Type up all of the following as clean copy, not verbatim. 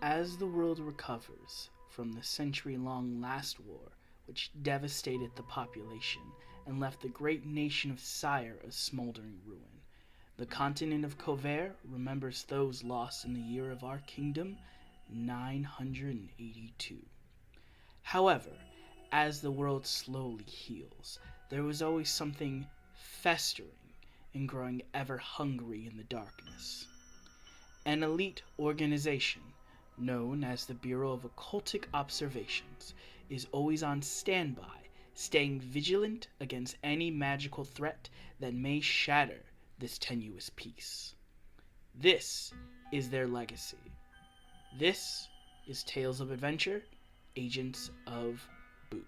As the world recovers from the century-long last war, which devastated the population and left the great nation of Sire a smoldering ruin, the continent of Cover remembers those lost in the year of our kingdom, 982. However, as the world slowly heals, there was always something festering and growing ever hungry in the darkness. An elite organization, known as the Bureau of Occultic Observations, is always on standby, staying vigilant against any magical threat that may shatter this tenuous peace. This is their legacy. This is Tales of Adventure, Agents of B.O.O.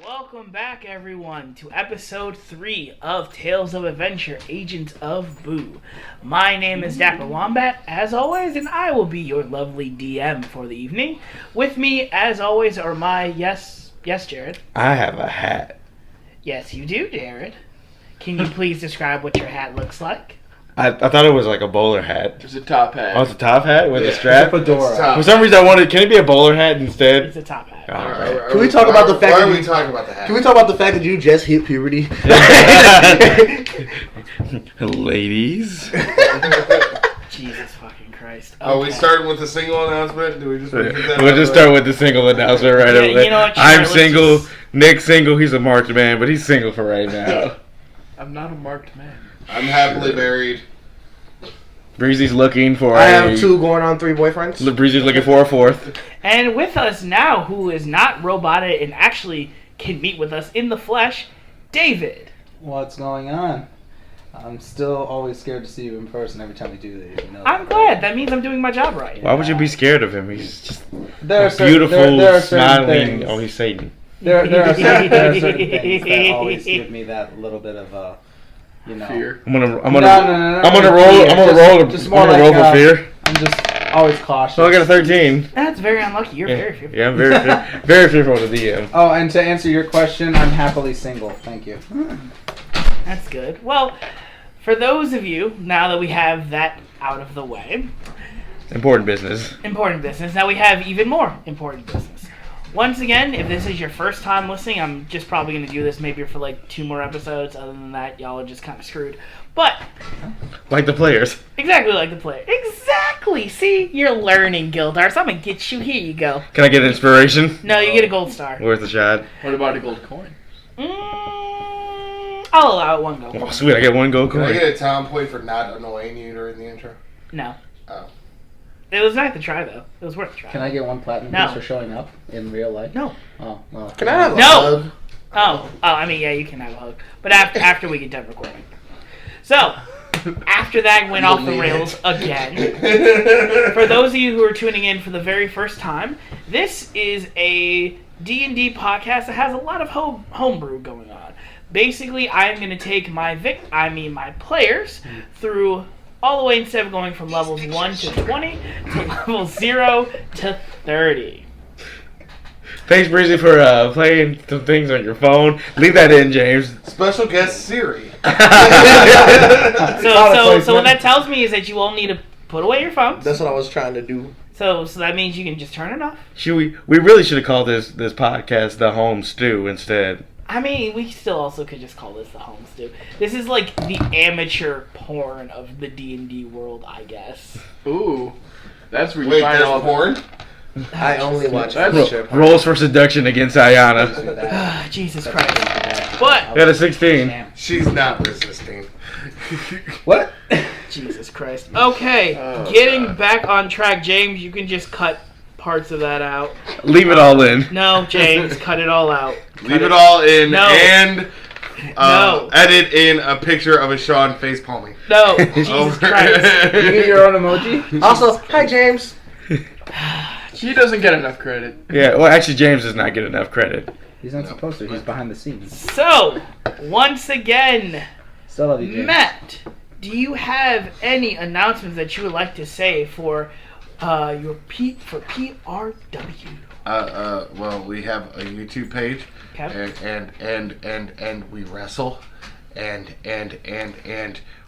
Welcome back, everyone, to episode 3 of Tales of Adventure, Agents of B.O.O. My name is Dapper Wombat, as always, and I will be your lovely DM for the evening. With me, as always, are my yes, Jared. I have a hat. Yes, you do, Jared. Can you please describe what your hat looks like? I thought it was like a bowler hat. It's a top hat. Oh, it's a top hat with a strap? It's a fedora. For some reason I wanted, can it be a bowler hat instead? It's a top hat. All right. Can we talk about the fact Why that are we you, talking about the hat? Can we talk about the fact that you just hit puberty? Ladies. Jesus fucking Christ. Oh, we Okay. started with a single announcement? Do we just We'll just start with the single announcement right Yeah, over there. you know what, I'm let's single. just- Nick's single. He's a marked man, but he's single for right now. I'm not a marked man. I'm happily married. Breezy's looking for I have 2 going on 3 boyfriends. Breezy's looking for a 4th. And with us now, who is not roboted and actually can meet with us in the flesh, David. What's going on? I'm still always scared to see you in person every time we do these. You know I'm that, glad. right? That means I'm doing my job right. Why would you be scared of him? He's just There are a certain, beautiful, there are certain smiling. things. Oh, he's Satan. There are certain things that always give me that little bit of you know. Fear. I'm gonna No. roll. I'm gonna roll. Just I'm more gonna like, roll for fear. I'm just always cautious. So I got a 13. That's very unlucky. You're Yeah, very fearful. yeah, I'm very fearful of the DM. Oh, and to answer your question, I'm happily single. Thank you. That's good. Well, for those of you, now that we have that out of the way, Important business. important business, now we have even more important business. Once again, if this is your first time listening, I'm just probably going to do this maybe for like 2 more episodes. Other than that, y'all are just kind of screwed. But, Like the players. exactly like the player. Exactly! See? You're learning, Gildar, so I'm going to get you. Here you go. Can I get inspiration? No, you get a gold star. Worth a shot. What about a gold coin? I'll allow it 1 gold. Oh, sweet, I get 1 gold Can I coin. get a town point for not annoying you during the intro? No. Oh. It was nice to try, though. It was worth a try. Can I get 1 platinum No. piece for showing up in real life? No. Oh, well. Can I have a No! hug? Oh, I mean, yeah, you can have a hug. But after we get done recording. So, after that went off the rails again. For those of you who are tuning in for the very first time, this is a D&D podcast that has a lot of homebrew going on. Basically, I am going to take my players through all the way, instead of going from levels 1 to 20 to levels 0 to 30. Thanks, Breezy, for playing some things on your phone. Leave that in, James. Special guest Siri. So what that tells me is that you all need to put away your phones. That's what I was trying to do. So that means you can just turn it off. We really should have called this podcast The Home Stew instead. I mean, we still also could just call this the home stew. This is like the amateur porn of the D&D world, I guess. Ooh. That's where you Wait, find there's all porn? I only watch That's- feature. Rolls for seduction against Ayana. Jesus Christ. But, Got a 16. She's not resisting. What? Jesus Christ. Okay, Oh, getting God. back on track, James, you can just cut parts of that out. Leave it all in. No, James, cut it all out. Leave it all in No. and No. edit in a picture of a Sean face palming. No, Jesus Christ. You get your own emoji? Also, hi James. He doesn't get enough credit. Yeah, well, actually, James does not get enough credit. He's not supposed to. He's behind the scenes. So, once again, Still love you, James. Matt, do you have any announcements that you would like to say for your PRW? Well, we have a YouTube page, Okay. and we wrestle, and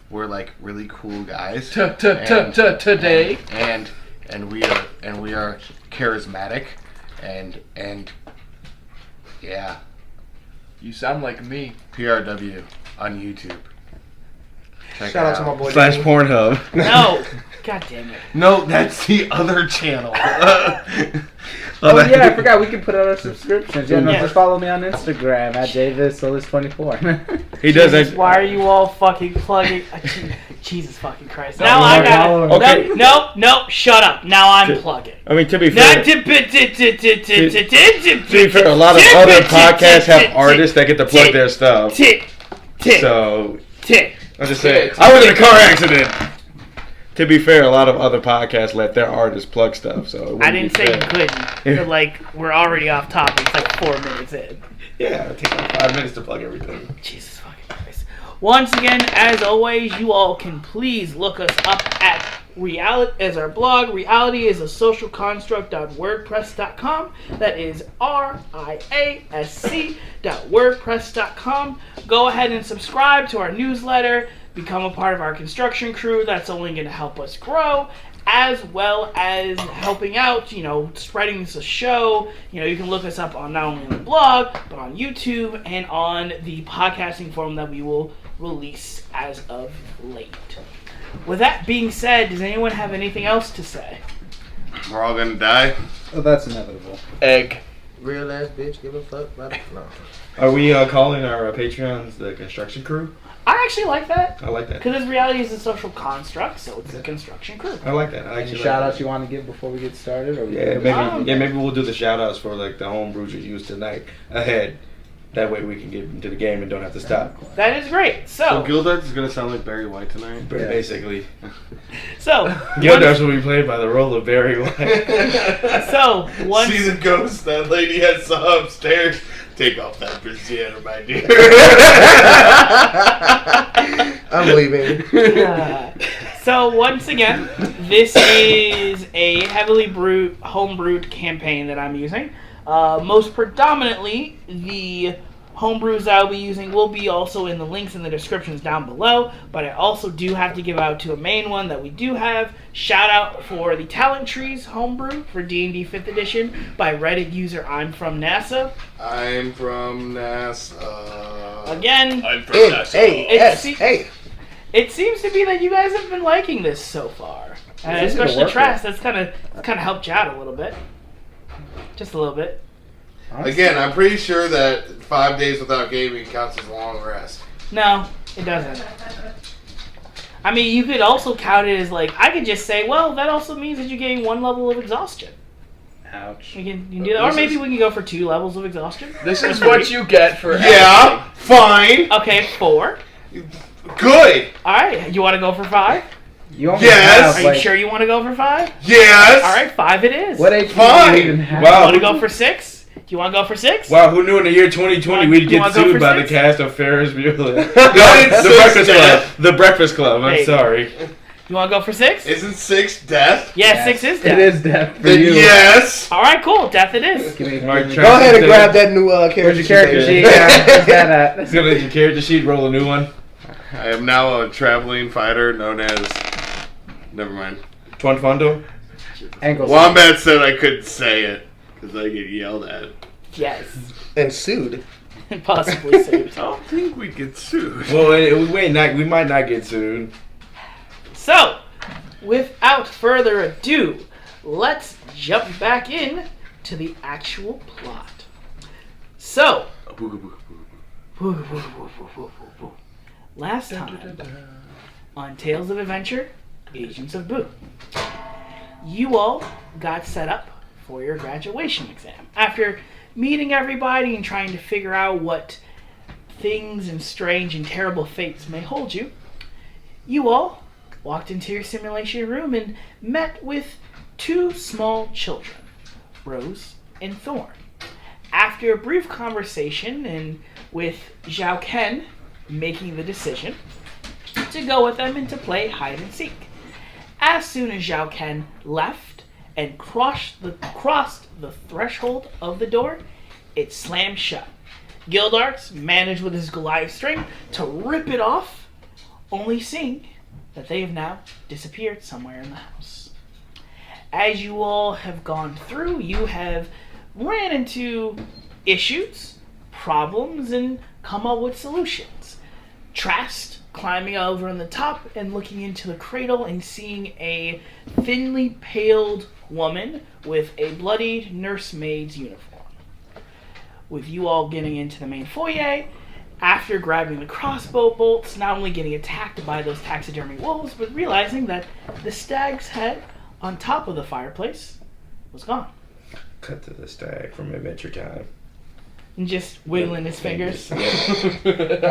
we're like really cool guys. Today. And we are charismatic, and yeah, You sound like me. PRW on YouTube. Check Shout it out to my boy. Slash Danny. Pornhub. No. God damn it. No, that's the other channel. Oh yeah, I forgot we can put out our subscriptions. Yeah, no, Yeah. just follow me on Instagram at DavisSolis24. He does Jesus, that. why are you all fucking plugging? Jesus fucking Christ. No Now more I got followers. Okay. No, shut up. Now I'm plugging. I mean, to be Now, fair, to be fair, a lot of other podcasts have artists that get to plug their stuff. Tick. So Tick. I'm just saying, I was in a car accident. To be fair, a lot of other podcasts let their artists plug stuff. So it I wouldn't didn't be say you fair. couldn't. But like, we're already off topic. It's like 4 minutes in. Yeah, it takes like 5 minutes to plug everything. Jesus fucking Christ. Once again, as always, you all can please look us up at Reality as our blog. Reality is a social construct.wordpress.com. That is RIASC.wordpress.com. Go ahead and subscribe to our newsletter. Become a part of our construction crew. That's only going to help us grow, as well as helping out, spreading this show. You can look us up on not only on the blog, but on YouTube and on the podcasting forum that we will release as of late. With that being said, does anyone have anything else to say? We're all gonna die. Oh, that's inevitable. Egg. Real ass bitch, give a fuck about it. No. Are we calling our Patreons the construction crew? I actually like that. I like that. Because reality is a social construct, so it's a construction crew. I like that. I Any actually shout like outs you want to give before we get started? Or we Yeah, can- maybe we'll do the shout outs for like the home brews you used tonight ahead. That way we can get into the game and don't have to stop. That is great. So Gildarts is gonna sound like Barry White tonight. But Yeah. basically, Gildarts will be played by the role of Barry White. once See the ghost that lady had saw upstairs. Take off that brassiere, my dear. I'm leaving. So once again, this is a heavily homebrewed campaign that I'm using. Most predominantly, the homebrews that I'll be using will be also in the links in the descriptions down below, but I also do have to give out to a main one that we do have. Shout out for the Talent Trees homebrew for D&D 5th edition by Reddit user I'm From NASA. I'm from NASA. Again, I'm from Hey. it seems to be that you guys have been liking this so far. It's easy to Especially work Trask, that's kind of helped you out a little bit. Just a little bit. Again, I'm pretty sure that 5 days without gaming counts as a long rest. No, it doesn't. I mean, you could also count it as like, I could just say, well, that also means that you're getting 1 level of exhaustion. Ouch. You can do that. Or maybe we can go for 2 levels of exhaustion. This is what you get for Yeah, fine, Okay, 4. good, Alright, you want to go for 5? You only Yes! have, Are you sure you want to go for 5? yes. Alright, 5 it is. What HP Fine. do you even have? Wow. Want to go for 6? Do you want to go for 6? Wow, who knew in the year 2020 You we'd wanna get go sued for by the 6? cast of Ferris Bueller? It's The Breakfast six Club. death. The Breakfast Club. I'm Hey. sorry. You want to go for 6? Isn't 6 death? Yeah, 6 is death. It is death for Then you. yes. Alright, cool. Death it is. Give me, Alright, give me- try- Go ahead and grab that new character. Where's your character sheet? baby. Yeah, where's that at? It's gonna let your character sheet roll a new one. I am now a traveling fighter known as. Never mind. Twanfondo. Ankle. Wombat said I couldn't say it because I get yelled at. Yes. And sued. Possibly so. I don't think we get sued. Well, we might not get sued. So, without further ado, let's jump back in to the actual plot. So, last time on Tales of Adventure, Agents of Boo, you all got set up for your graduation exam. After meeting everybody and trying to figure out what things and strange and terrible fates may hold you, you all walked into your simulation room and met with 2 small children, Rose and Thorn. After a brief conversation and with Zhao Ken making the decision to go with them and to play hide and seek. As soon as Zhao Ken left and crossed the threshold of the door, it slammed shut. Gildarts managed with his Goliath strength to rip it off, only seeing that they have now disappeared somewhere in the house. as you all have gone through, you have ran into issues, problems, and come up with solutions. Trask climbing over on the top and looking into the cradle and seeing a thinly paled woman with a bloodied nursemaid's uniform. With you all getting into the main foyer, after grabbing the crossbow bolts, not only getting attacked by those taxidermy wolves, but realizing that the stag's head on top of the fireplace was gone. Cut to the stag from Adventure Time. And just wiggling his fingers. Yeah.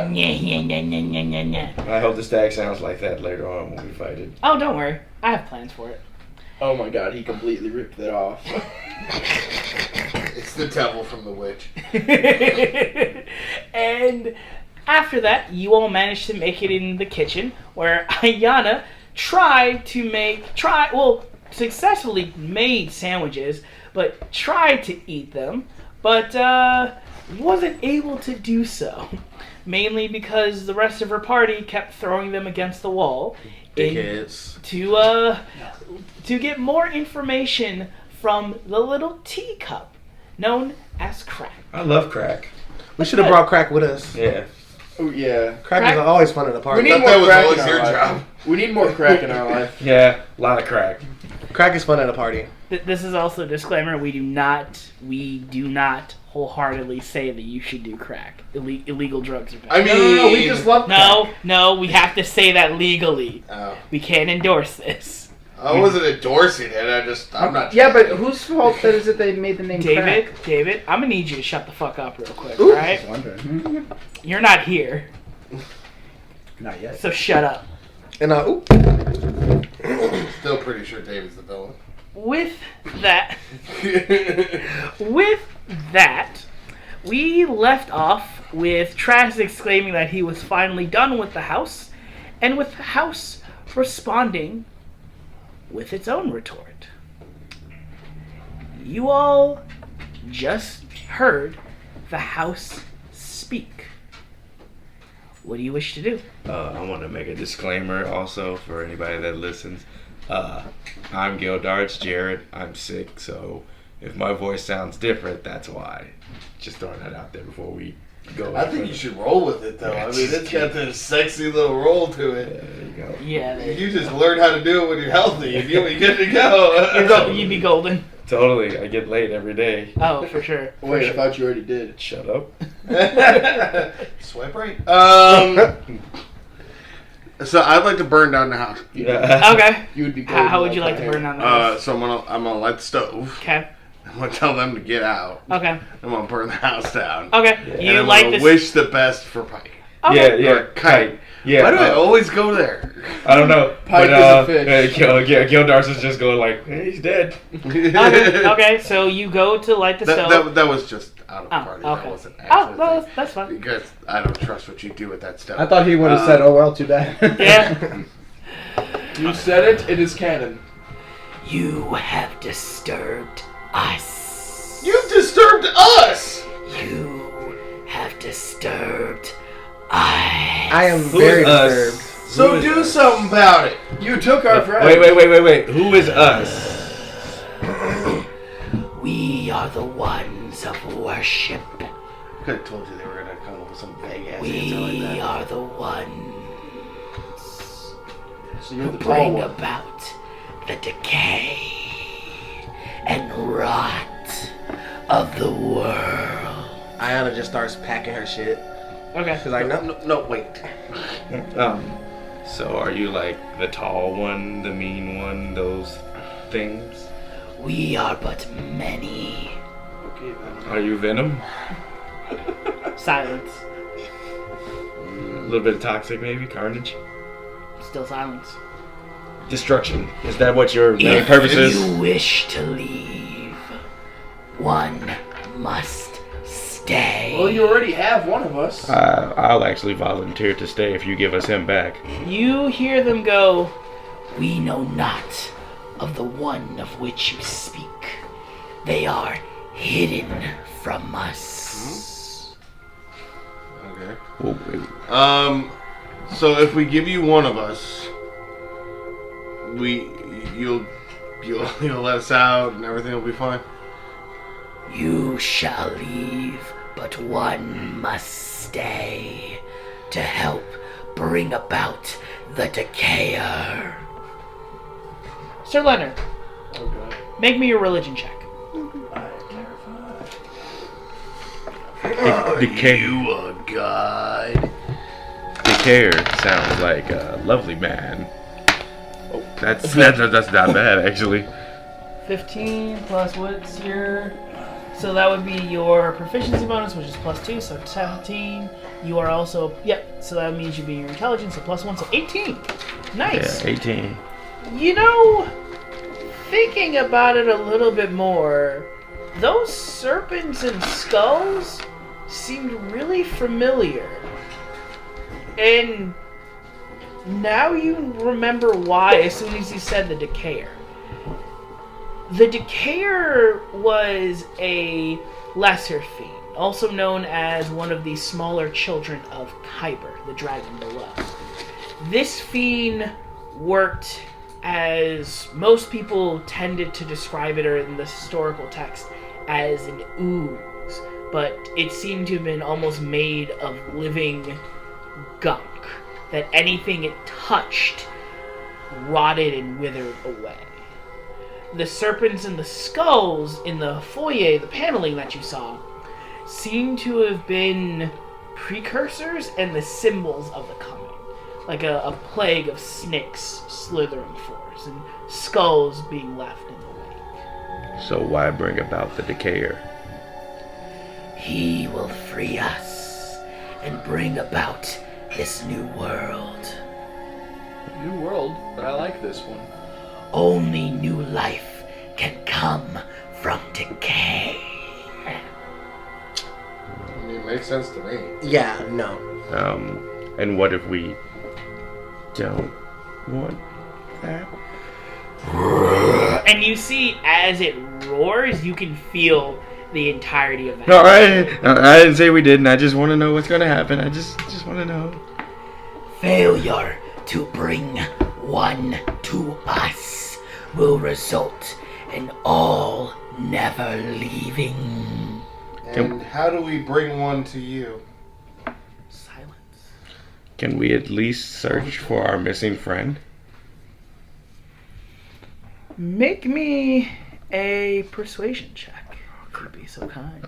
Nyeh. I hope the stag sounds like that later on when we fight it. Oh, don't worry. I have plans for it. Oh my god, he completely ripped it off. It's the devil from The Witch. And after that, you all managed to make it in the kitchen, where Ayana successfully made sandwiches, but tried to eat them, but wasn't able to do so. Mainly because the rest of her party kept throwing them against the wall. Dickheads. To get more information from the little teacup known as crack. I love crack. We should have brought crack with us. Yeah. Oh yeah. Crack is always fun at a We party. need thought more that was crack always in your our life. job. We need more crack in our life. Yeah, a lot of crack. Crack is fun at a party. This is also a disclaimer. We do not wholeheartedly say that you should do crack. Illegal drugs are bad. I mean, No, we just love crack. No, we have to say that legally. Oh. We can't endorse this. I wasn't endorsing it. I'm not. Yeah, but whose fault is it they made the name Crack? David, I'm gonna need you to shut the fuck up real quick, Ooh. alright? I was wondering. You're not here, Not yet. so shut up. And Still pretty sure David's the villain. With that, we left off with Trask exclaiming that he was finally done with the house, and with the house responding with its own retort. You all just heard the house speak. What do you wish to do? I want to make a disclaimer also for anybody that listens. I'm Gildarts Jared. I'm sick, so if my voice sounds different, that's why. Just throwing that out there before we go. I think you should roll with it, though. I mean, it's got this sexy little roll to it. There you go. Yeah, You just learn how to do it when you're healthy, and you'll be good to go. you'd be golden. Totally. I get laid every day. Oh, for sure. Wait, I thought you already did. Shut up. Swipe right. So I'd like to burn down the house. Yeah. Okay. You would be. How would you like to burn down the house? So I'm gonna light the stove. Okay. I'm gonna tell them to get out. Okay. I'm gonna burn the house down. Okay. And You I'm like gonna this? wish the best for Pike. Okay. Yeah. Or Kite. Yeah. Why do I always go there? I don't know. Pike but, is a fish. Gildarts is just going like, hey, he's dead. Okay, so you go to light the stove. that was just out of party. Okay. That wasn't Oh, actually no, a thing. that's fine. Because I don't trust what you do with that stuff. I thought he would have said, "Oh well, too bad." Yeah. You said it. It is canon. You have disturbed us. You've disturbed us! You have disturbed us. I am very disturbed. So Who is do us? something about it. You took our friend. Wait. Who is us? We are the ones of worship. Could have told you they were gonna come up with some vague ass answer like We that. are the ones So you're who the tall bring one. about the decay and rot of the world. Ayana just starts packing her shit. Okay. She's like, no, wait. So are you like the tall one, the mean one, those things? We are but many. Okay, then. Are you Venom? Silence. A little bit of toxic, maybe carnage, Still silence. destruction. Is that what your main If purpose is? you wish to leave, one must stay. Well, you already have one of us. I'll actually volunteer to stay if you give us him back. You hear them go, we know not of the one of which you speak. They are hidden from us. Okay. Well, wait. So if we give you one of us, you'll You'll let us out and everything will be fine. You shall leave, but one must stay to help bring about the Decayer. Sir Leonard, Oh god. make me a religion check. I'm terrified. You a god? Decayer sounds like a lovely man. Oh, that's not bad actually. 15 plus what's your... So that would be your proficiency bonus, which is +2, so 17. You are also... Yep, so that means you'd be your intelligence, so +1, so 18. Nice. Yeah, 18. You know, thinking about it a little bit more, those serpents and skulls seemed really familiar. And now you remember why as soon as you said the Decayer. The Decayer was a lesser fiend, also known as one of the smaller children of Kyber, the dragon below. This fiend worked as most people tended to describe it, or in the historical text, as an ooze, but it seemed to have been almost made of living gunk, that anything it touched rotted and withered away. The serpents and the skulls in the foyer, the paneling that you saw, seem to have been precursors and the symbols of the coming. Like a plague of snakes slithering forth and skulls being left in the wake. So why bring about the Decayer? He will free us and bring about this new world. New world, but I like this one. Only new life can come from decay. I mean, it makes sense to me. Yeah, no. And what if we don't want that? And you see, as it roars, you can feel the entirety of that. No, I didn't say we didn't. I just want to know what's going to happen. I just want to know. Failure to bring one to us will result in all never leaving. And how do we bring one to you? Silence. Can we at least search for our missing friend? Make me a persuasion check. If you'd be so kind.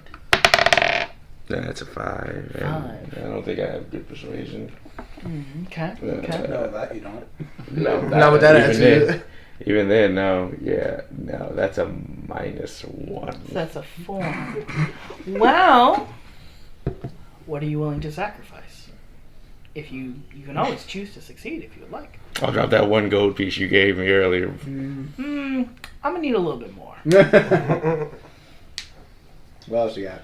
That's a 5. And 5. I don't think I have good persuasion. Okay. No, that you don't. No, Not with that even attitude. then- Even then, no. Yeah, no, that's a -1. So that's a 4. Well, what are you willing to sacrifice? If you can always choose to succeed if you would like. I'll drop that 1 gold piece you gave me earlier. I'm gonna need a little bit more. What else you got?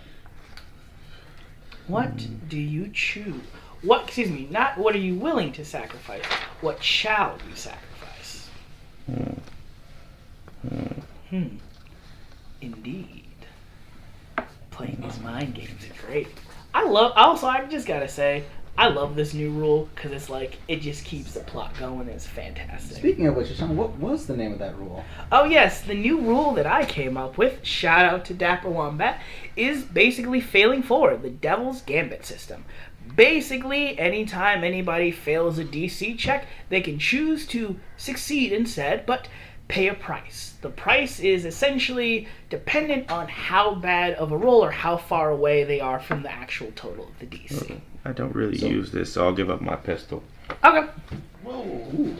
What do you choose? Excuse me, not what are you willing to sacrifice? What shall you sacrifice? Indeed. Playing these mind games is great. I just gotta say, I love this new rule because it's like, it just keeps the plot going. It's fantastic. Speaking of which, Sean, what was the name of that rule? Oh yes, the new rule that I came up with, shout out to Dapper Wombat, is basically failing forward, the Devil's Gambit system. Basically, anytime anybody fails a DC check, they can choose to succeed instead, but pay a price. The price is essentially dependent on how bad of a roll or how far away they are from the actual total of the DC. I don't really use this, so I'll give up my pistol. Okay. Whoa.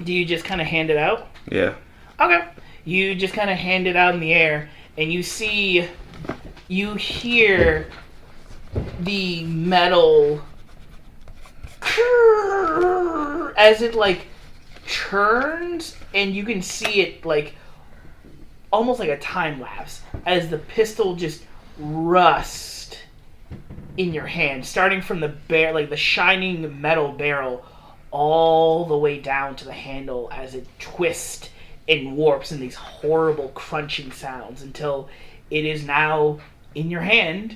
Do you just kind of hand it out? Yeah. Okay. You just kind of hand it out in the air, and you hear the metal as it like churns, and you can see it like almost like a time lapse as the pistol just rust in your hand, starting from the shining metal barrel all the way down to the handle as it twists and warps in these horrible crunching sounds until it is now in your hand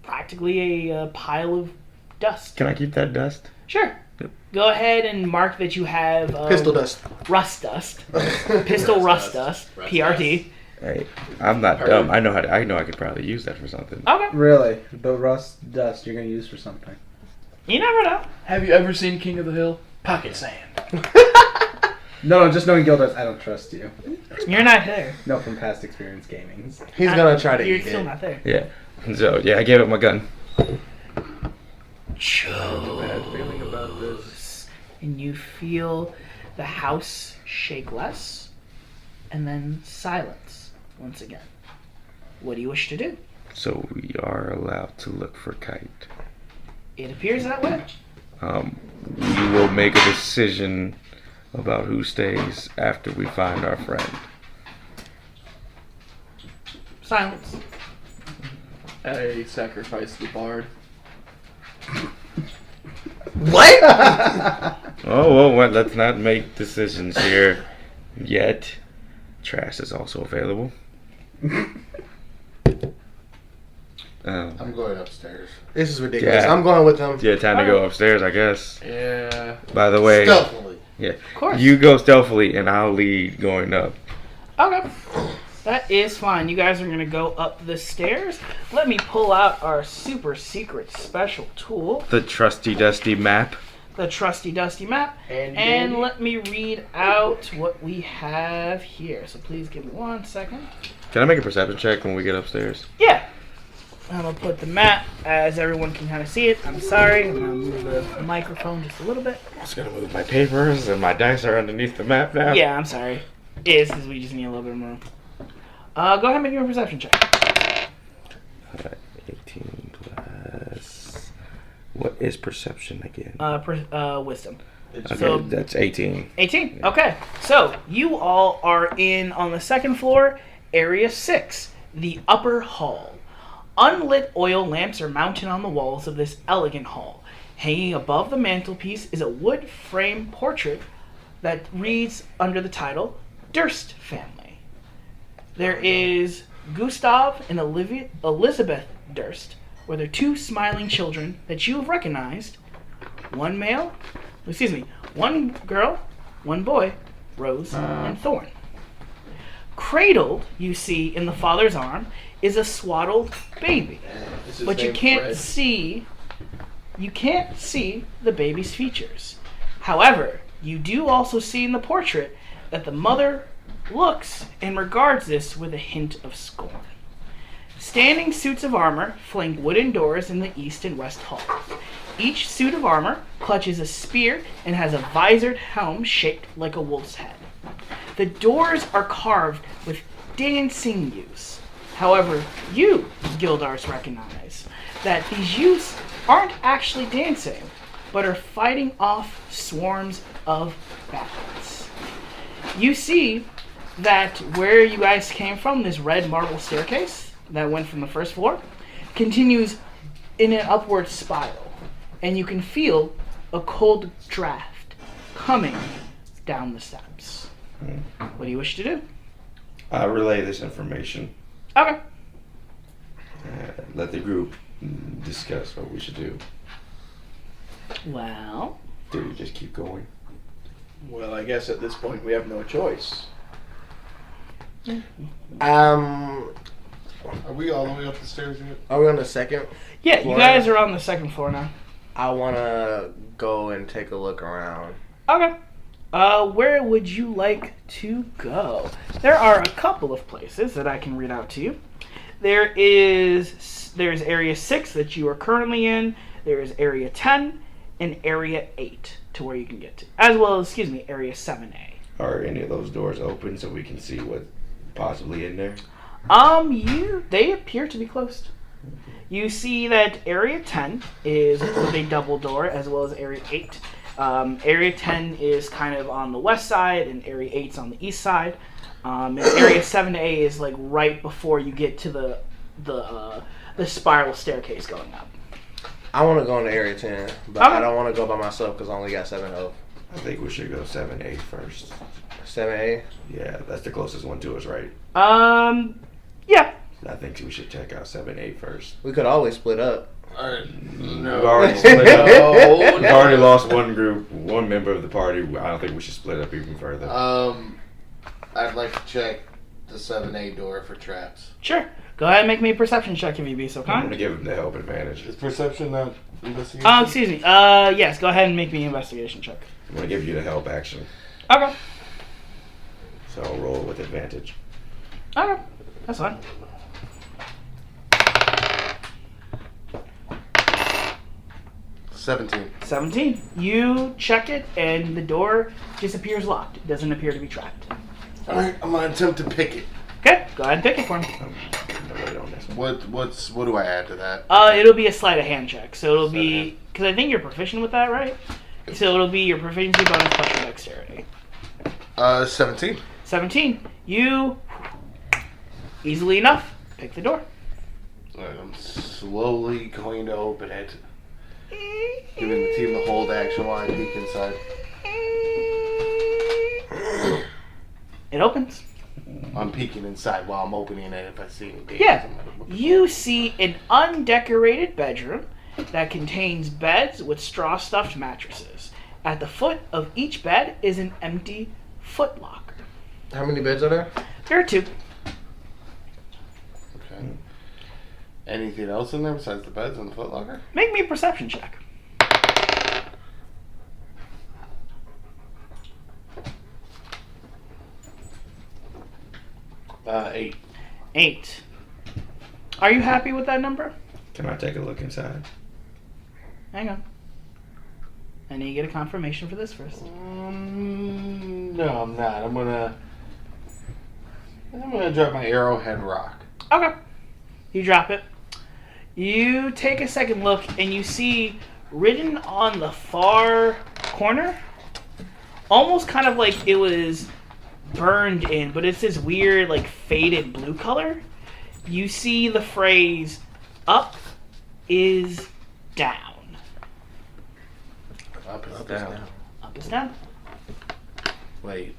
practically a pile of dust. Can I keep that dust? Sure. Yep. Go ahead and mark that you have Pistol dust. Rust dust. Pistol rust dust. PRT. Hey, I'm not dumb. I know I could probably use that for something. Okay. Really? The rust dust you're gonna use for something. You never know. Have you ever seen King of the Hill? Pocket sand. No, just knowing Gildarts, I don't trust you. You're not there. No, from past experience gaming. He's gonna try to You're eat still it. not there. Yeah. So yeah, I gave up my gun. Bad feeling about this. And you feel the house shake less, and then silence once again. What do you wish to do? So we are allowed to look for Kite. It appears that way. We will make a decision about who stays after we find our friend. Silence. I sacrificed the bard. What? Oh, well, let's not make decisions here yet. Trash is also available. I'm going upstairs. This is ridiculous. Yeah. I'm going with him. Yeah, time to go upstairs, I guess. Yeah. By the way, Stealthily. yeah, Of course. you go stealthily and I'll lead going up. Okay. That is fine. You guys are going to go up the stairs. Let me pull out our super secret special tool, The trusty dusty map. the trusty dusty map. And let me read out what we have here. So please give me 1 second. Can I make a perception check when we get upstairs? Yeah. I'm going to put the map as everyone can kind of see it. I'm sorry. I'm going to move the microphone just a little bit. I was gonna move my papers and my dice are underneath the map now. Yeah, I'm sorry. It is because we just need a little bit more room. Go ahead and make your perception check. 18 plus. What is perception again? Wisdom. Okay, so- that's 18. 18. Okay. So you all are in on the second floor, area 6, the upper hall. Unlit oil lamps are mounted on the walls of this elegant hall. Hanging above the mantelpiece is a wood frame portrait that reads under the title Durst Family. There is Gustav and Elizabeth Durst, where they're two smiling children that you have recognized. One girl, one boy, Rose and Thorn. Cradled, you see in the father's arm, is a swaddled baby, but you can't see the baby's features. However, you do also see in the portrait that the mother looks and regards this with a hint of scorn. Standing suits of armor flank wooden doors in the east and west hall. Each suit of armor clutches a spear and has a visored helm shaped like a wolf's head. The doors are carved with dancing youths. However, you, Gildars, recognize that these youths aren't actually dancing, but are fighting off swarms of bats. You see that where you guys came from, this red marble staircase that went from the first floor, continues in an upward spiral, and you can feel a cold draft coming down the steps. What do you wish to do? Relay this information. Okay. Let the group discuss what we should do. Well, Do we just keep going? Well, I guess at this point we have no choice. Are we all the way up the stairs yet? Are we on the second? yeah, you Floor. guys are on the second floor now. I want to go and take a look around. Okay. Where would you like to go? There are a couple of places that I can read out to you. There's area 6 that you are currently in. There is area 10 and area 8 to where you can get to, as well as area 7A. Are any of those doors open so we can see what possibly in there? They appear to be closed. You see that area 10 is with a double door, as well as area 8. Area 10 is kind of on the west side, and area 8's on the east side. And area 7A is like right before you get to the spiral staircase going up. I want to go into area 10, but Okay. I don't want to go by myself because I only got 7 health. I think we should go 7A first. 7A? Yeah, that's the closest one to us, right? Yeah. I think we should check out 7A first. We could always split up. We've No. already split up. We've No. already lost one member of the party. I don't think we should split up even further. I'd like to check the 7A door for traps. Sure. Go ahead and make me a perception check if you'd be so I'm going to kind. give him the help advantage. Is perception not investigation? Oh, excuse me. Yes, go ahead and make me an investigation check. I'm going to give you the help action. Okay. So I'll roll with advantage. Okay. That's fine. $17. 17. You check it, and the door just appears locked. It doesn't appear to be trapped. Alright, I'm gonna attempt to pick it. Okay, go ahead and pick it for me. I'm gonna wait on this one. What do I add to that? It'll be a sleight of hand check. So it'll be, because I think you're proficient with that, right? So it'll be your proficiency bonus plus your dexterity. 17. 17. You, easily enough, pick the door. Alright, I'm slowly going to open it. Giving the team the hold action while I peek inside. It opens. I'm peeking inside while I'm opening it if I see any dangers. Yeah. You see an undecorated bedroom that contains beds with straw-stuffed mattresses. At the foot of each bed is an empty footlocker. How many beds are there? There are 2. Okay. Anything else in there besides the beds and the footlocker? Make me a perception check. 8. 8. Are you happy with that number? Can I take a look inside? Hang on. I need to get a confirmation for this first. No, I'm not. I'm gonna drop my arrowhead rock. Okay. You drop it. You take a second look and you see written on the far corner, almost kind of like it was burned in, but it's this weird, like, faded blue color. You see the phrase, "Up is down." Up is Up is down. down. Up is down. Wait.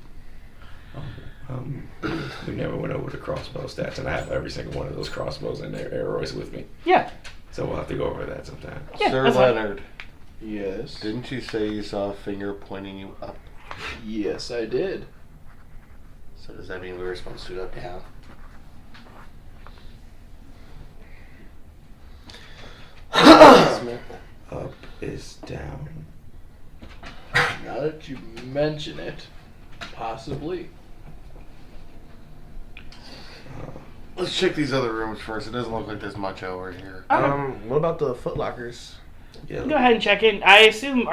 We never went over the crossbow stats, and I have every single one of those crossbows and their arrows with me. Yeah. So we'll have to go over that sometime. Yeah, Sir that's fine. Leonard, Yes. didn't you say you saw a finger pointing you up? Yes, I did. So does that mean we were supposed to go down? Up is down. Now that you mention it, possibly. Let's check these other rooms first. It doesn't look like there's much over here. What about the footlockers? Yeah. Go ahead and check in. I assume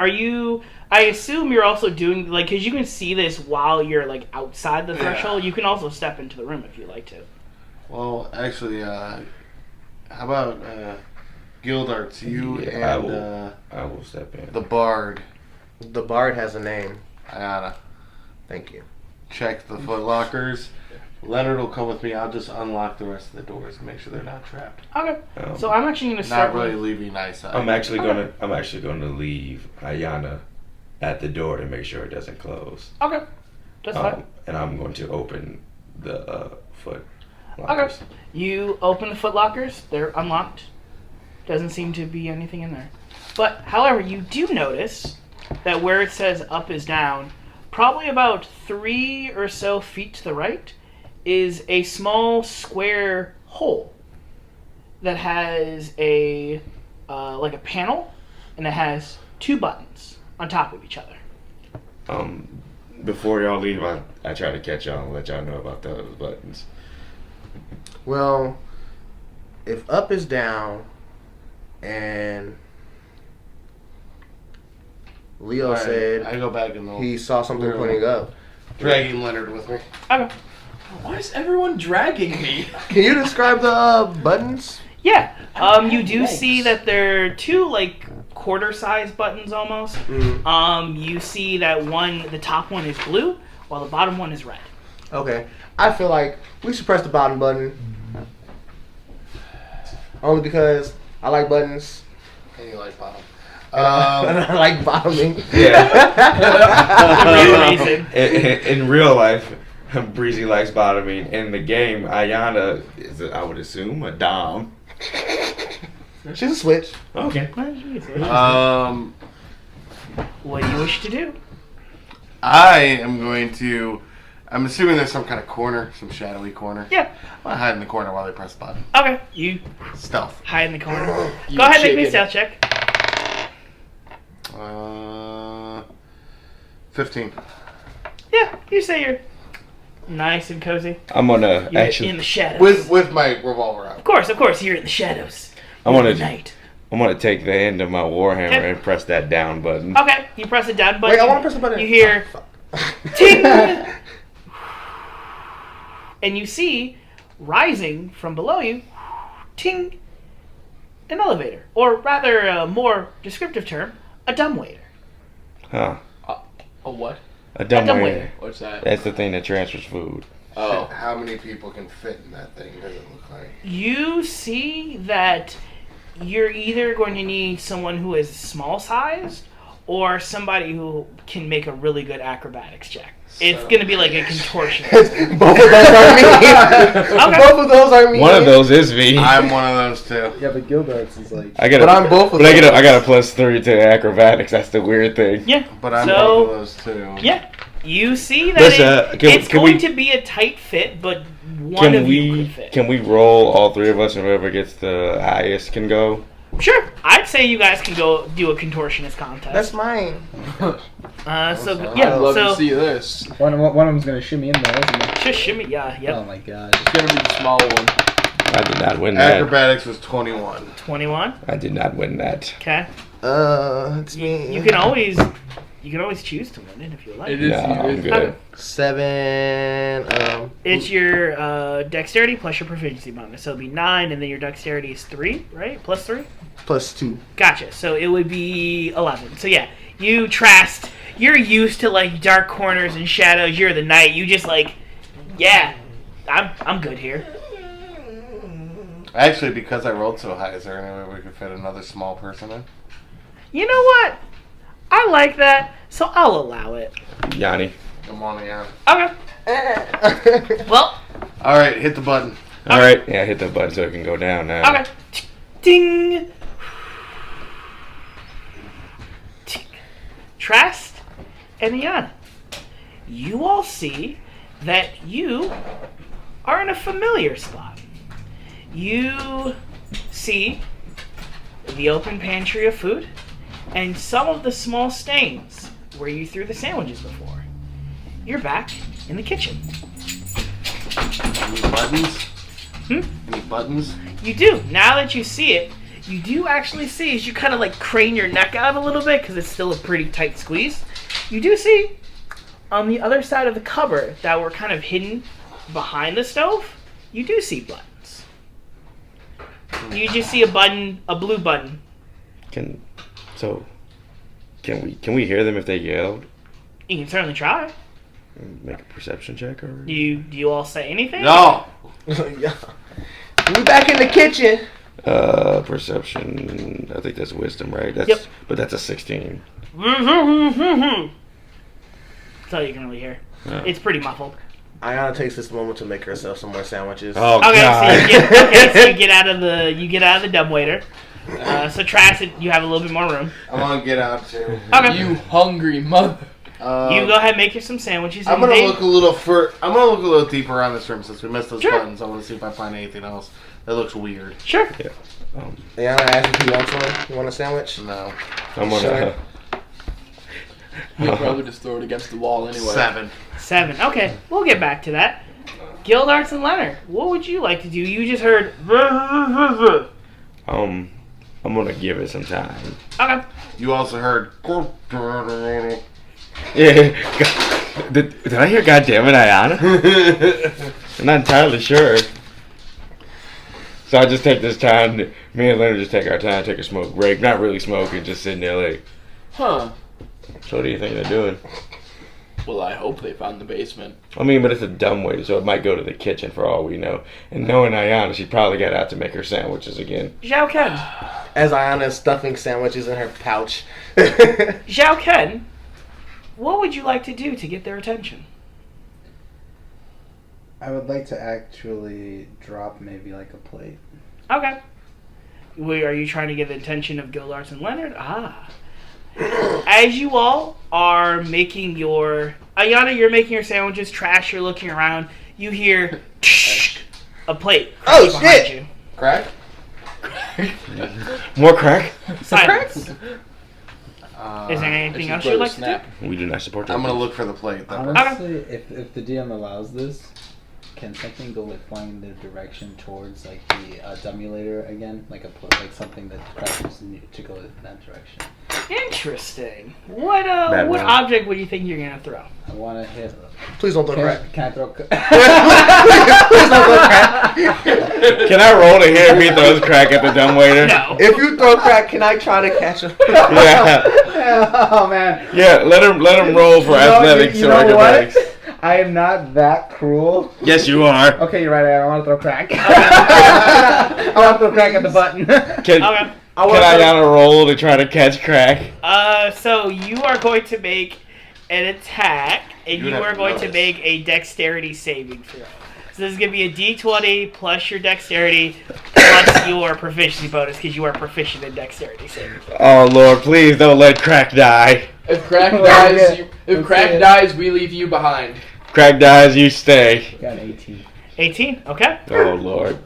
you're also doing, like, because you can see this while you're, like, outside the threshold. You can also step into the room if you like to. Well, actually, how about Gildarts? You Yeah, and I will step in. the Bard, The bard has a name. Ayana, Thank you. check the footlockers. Leonard will come with me. I'll just unlock the rest of the doors and make sure they're not trapped. Okay. So I'm actually going to Not start really with... leaving eyesight. I'm actually gonna leave Ayana at the door to make sure it doesn't close. Okay. That's fine. And I'm going to open the foot Okay. lockers. You open the footlockers. They're unlocked. Doesn't seem to be anything in there. But, however, you do notice that where it says up is down, probably about 3 or so feet to the right, is a small square hole that has a like a panel, and it has 2 buttons on top of each other. Before y'all leave, I try to catch y'all and let y'all know about those buttons. Well, if up is down and Leo Alright, said I go back and he saw something pointing up. dragging Leonard with me. Okay. Why is everyone dragging me? Can you describe the buttons? Yeah. You do see that they're 2 like quarter-size buttons almost. You see that the top one is blue, while the bottom one is red. Okay. I feel like we should press the bottom button. Only because I like buttons. And you like bottom. And I like bottoming. Yeah. The real reason. In real life, Breezy likes bottoming. In the game, Ayana is, I would assume, a dom. She's a switch. Okay. What do you wish to do? I am going to. I'm assuming there's some kind of corner, some shadowy corner. Yeah. I'm gonna hide in the corner while they press the button. Okay. You Stealth. hide in the corner. You Go ahead, make me a chicken. stealth check. 15. Yeah, you say you're nice and cozy. I'm gonna You're actually. in the shadows. With my revolver out. Of course, you're in the shadows. I'm You're gonna. in the night. I'm gonna take the end of my warhammer Okay. and press that down button. Okay, you press the down button. Wait, I want to press the button. You hear ting, and you see rising from below you, ting, an elevator, or rather, a more descriptive term, a dumbwaiter. Huh? A what? A dumbwaiter. dumbwaiter. What's that? That's the thing that transfers food. Oh. How many people can fit in that thing? Does it look like? You see that you're either going to need someone who is small sized or somebody who can make a really good acrobatics check. It's going to be like a contortionist. Both of those are me. Okay. Both of those are me. One of those is me. I'm one of those too. Yeah, but Gildarts is like. I got. But I'm both of But I those. got a +3 to acrobatics. That's the weird thing. Yeah. But I'm so, both of those too. Yeah. You see that Let's, can it's we- going to be a tight fit, but one of you could fit. Can we roll all three of us and whoever gets the highest can go? Sure. I'd say you guys can go do a contortionist contest. That's mine. So I'd yeah. love So to see this. One of them's gonna shimmy in there, isn't it? just shimmy. Yeah. Yep. Oh my god. It's gonna be the small one. I did not win that. Acrobatics was 21. 21. I did not win that. Okay. It's me. You can always choose to win it if you like. It is. No, I'm it's- good. Okay. 7. It's your dexterity plus your proficiency bonus. So it'll be 9, and then your dexterity is 3, right? Plus 3? Plus 2. Gotcha. So it would be 11. So yeah, you Trast, you're used to like dark corners and shadows. You're the knight. You just like, yeah, I'm good here. Actually, because I rolled so high, is there any way we could fit another small person in? You know what? I like that, so I'll allow it. Yanni. I'm on the out. Okay. Well, All right, hit the button. All right. Yeah, hit the button so it can go down now. okay. Ding. Tick. Trast and Iana, you all see that you are in a familiar spot. You see the open pantry of food and some of the small stains where you threw the sandwiches before. You're back in the kitchen. Any buttons? Hmm? Any buttons? You do. Now that you see it, you do actually see as you kind of like crane your neck out a little bit because it's still a pretty tight squeeze. You do see on the other side of the cupboard that were kind of hidden behind the stove, you do see buttons. You just see a button, a blue button. Can we hear them if they yell? You can certainly try. Make a perception check or? Do you all say anything? No! Yeah. We back in the kitchen. Perception. I think that's wisdom, right? That's, Yep. But that's a 16. That's all you can really hear. Yeah. It's pretty muffled. Ayana takes this moment to make herself some more sandwiches. Oh Okay, God! so you get out of the dumbwaiter. So Trask, you have a little bit more room. I'm gonna get out too. Okay. You hungry mother. You go ahead and make you some sandwiches. I'm and gonna they- look a little deeper around this room since we missed those Sure. buttons. I want to see if I find anything else that looks weird. Sure. Ayana asks if you want one. You want a sandwich? No. I'm gonna. Sure. You'd probably just throw it against the wall anyway. 7. 7. Okay, we'll get back to that. Gildarts and Leonard, what would you like to do? You just heard. I'm gonna give it some time. Okay. You also heard. Yeah. Did I hear "God damn it, Ayana"? I'm not entirely sure. So I just take this time. Me and Leonard just take our time, take a smoke break. Not really smoking, just sitting there like. Huh. So what do you think they're doing? Well, I hope they found the basement. I mean, but it's a dumb way, so it might go to the kitchen for all we know. And knowing Ayana, she probably got out to make her sandwiches again. Zhao Ken. As Ayana is stuffing sandwiches in her pouch. Zhao Ken, what would you like to do to get their attention? I would like to actually drop maybe like a plate. Okay. Are you trying to get the attention of Gildarts and Leonard? Ah. As you all are making your... Ayana, you're making your sandwiches. Trash, you're looking around. You hear a plate Oh, behind shit! you. Crack? More crack? Silence. Is there I anything should else throw you'd the like to snap. We do not support that. I'm gonna look for the plate. Honestly, if the DM allows this, can something go like flying in their direction towards like the dumbulator again, like something that practices to go in that direction? Interesting. What Bad what one. object would you think you're gonna throw? I want to hit. Please don't throw crack. Can I throw? Please don't throw crack. Can I roll to hear if he throws crack at the dumbwaiter? No. If you throw crack, can I try to catch him? Yeah. Oh man. Yeah, let him roll for athletics or acrobatics. I am not that cruel. Yes, you are. Okay, you're right. I want to throw crack. I want to throw crack at the button. Can Okay. Ayana roll to try to catch crack? So you are going to make an attack, and You'd you have are to going know to this. make a dexterity saving throw. So this is going to be a d20 plus your dexterity plus your proficiency bonus because you are proficient in dexterity saving. Oh Lord, please don't let crack die. If Crack Yeah. dies, if Let's Crack see it. dies, we leave you behind. Crack dies, you stay. Got an 18. 18, okay. Oh Lord.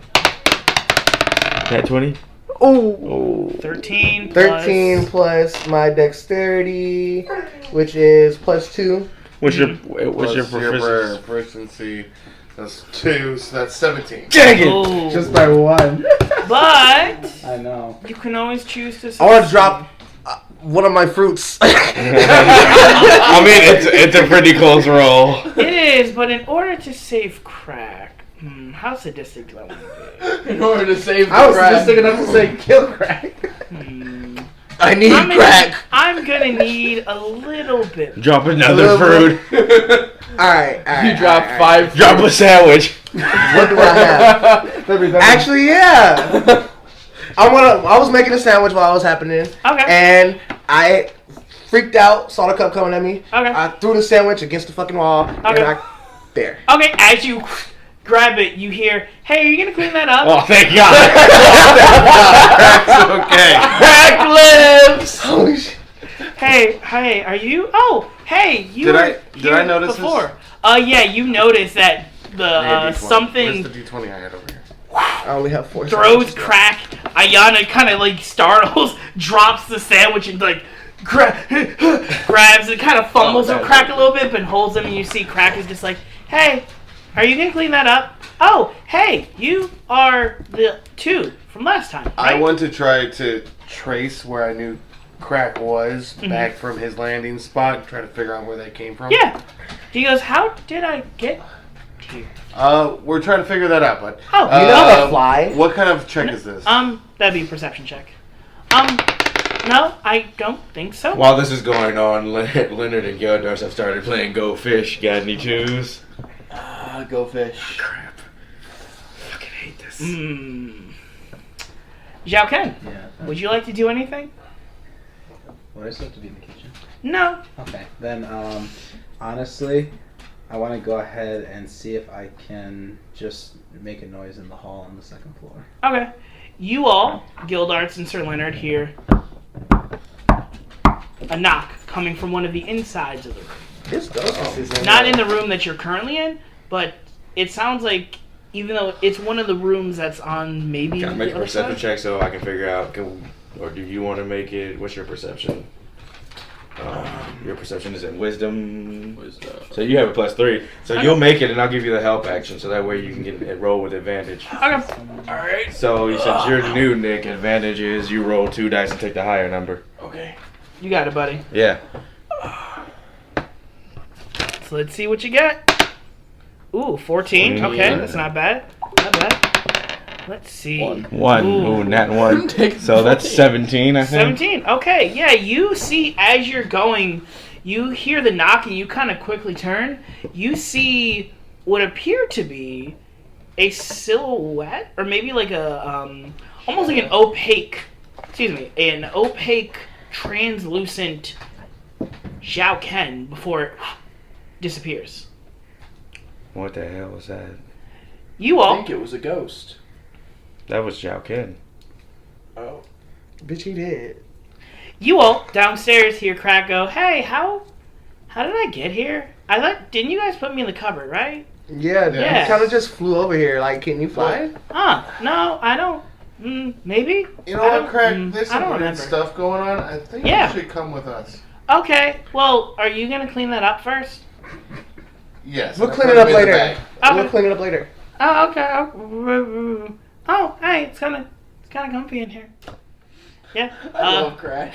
That 20? Ooh. 13 13 plus my dexterity, which is +2. What's your Plus proficiency? proficiency? That's 2, so that's 17. Dang it! Ooh. Just by one. But I know. you can always choose to... I want to drop one of my fruits. I mean, it's a pretty close roll. It is, but in order to save crack... how sadistic do I want to be? In order to save the I was Crack. just thinking enough to say kill crack. I need crack. I'm gonna need a little bit. Drop another fruit. Alright. You drop 5. Drop a sandwich. What do I have? Actually, yeah. I was making a sandwich while it was happening. Okay. And I freaked out, saw the cup coming at me. Okay. I threw the sandwich against the fucking wall. Okay. There. Okay, as you grab it, you hear, "Hey, are you gonna clean that up?" Oh, thank God. Crack's okay. Crack lives. Holy shit. Hey, are you? Oh, hey, you Did were I here notice before? Yeah, you noticed that the something Where's the D20 I had over here? I only have 4 throws sandwiches left. crack. Ayana kind of like startles, drops the sandwich and like grabs it, kind of fumbles Oh, on that's crack a little bit, but holds him. And you see crack is just like, "Hey, are you gonna clean that up?" "Oh, hey, you are the 2 from last time, I right?" want to try to trace where I knew Crack was Mm-hmm. back from his landing spot and try to figure out where they came from. Yeah. He goes, "How did I get here?" We're trying to figure that out, but Oh, You know how to fly? what kind of check is this? That'd be a perception check. No, I don't think so. While this is going on, Leonard and Gildars have started playing Go Fish. Got any twos? Go fish. Crap. Fucking hate this. Zhao Ken, Yeah. would you like to do anything? Would I still have to be in the kitchen? No. Okay. Then, honestly, I want to go ahead and see if I can just make a noise in the hall on the second floor. Okay. You all, Gildarts and Sir Leonard, hear a knock coming from one of the insides of the room. This ghost is in Not there. in the room that you're currently in, but it sounds like, even though it's one of the rooms that's on maybe Can I make the a other perception side? check so I can figure out, or do you want to make it? What's your perception? Your perception is in wisdom. So you have a +3. So Okay. you'll make it, and I'll give you the help action, so that way you can get roll with advantage. Okay. Alright. So since you're new, Nick, advantage is you roll 2 dice and take the higher number. Okay. You got it, buddy. Yeah. So let's see what you get. Ooh, 14. Okay, Yeah. that's not bad. Not bad. Let's see. 1. Ooh, nat 1. So that's 17, I think. 17. Okay, yeah, you see as you're going, you hear the knock and you kind of quickly turn. You see what appear to be a silhouette, or maybe like a, almost like an opaque, translucent Zhao Ken before it disappears. What the hell was that? You I all, think it was a ghost. That was Zhao Ken. Oh. Bitch, he did. You all downstairs hear Crack go, "Hey, how did I get here? Didn't you guys put me in the cupboard, right?" Yeah, Yeah. he kind of just flew over here. Like, can you fly? No, I don't. Maybe. You know I what, don't- Craig? mm, There's I some don't weird remember. stuff going on. I think Yeah. you should come with us. Okay. Well, are you gonna clean that up first? Yes. We'll I'll clean put it up him in the later. bag. We'll clean it up later. Oh, okay. Oh, hey, it's kind of comfy in here. Yeah. I love crack.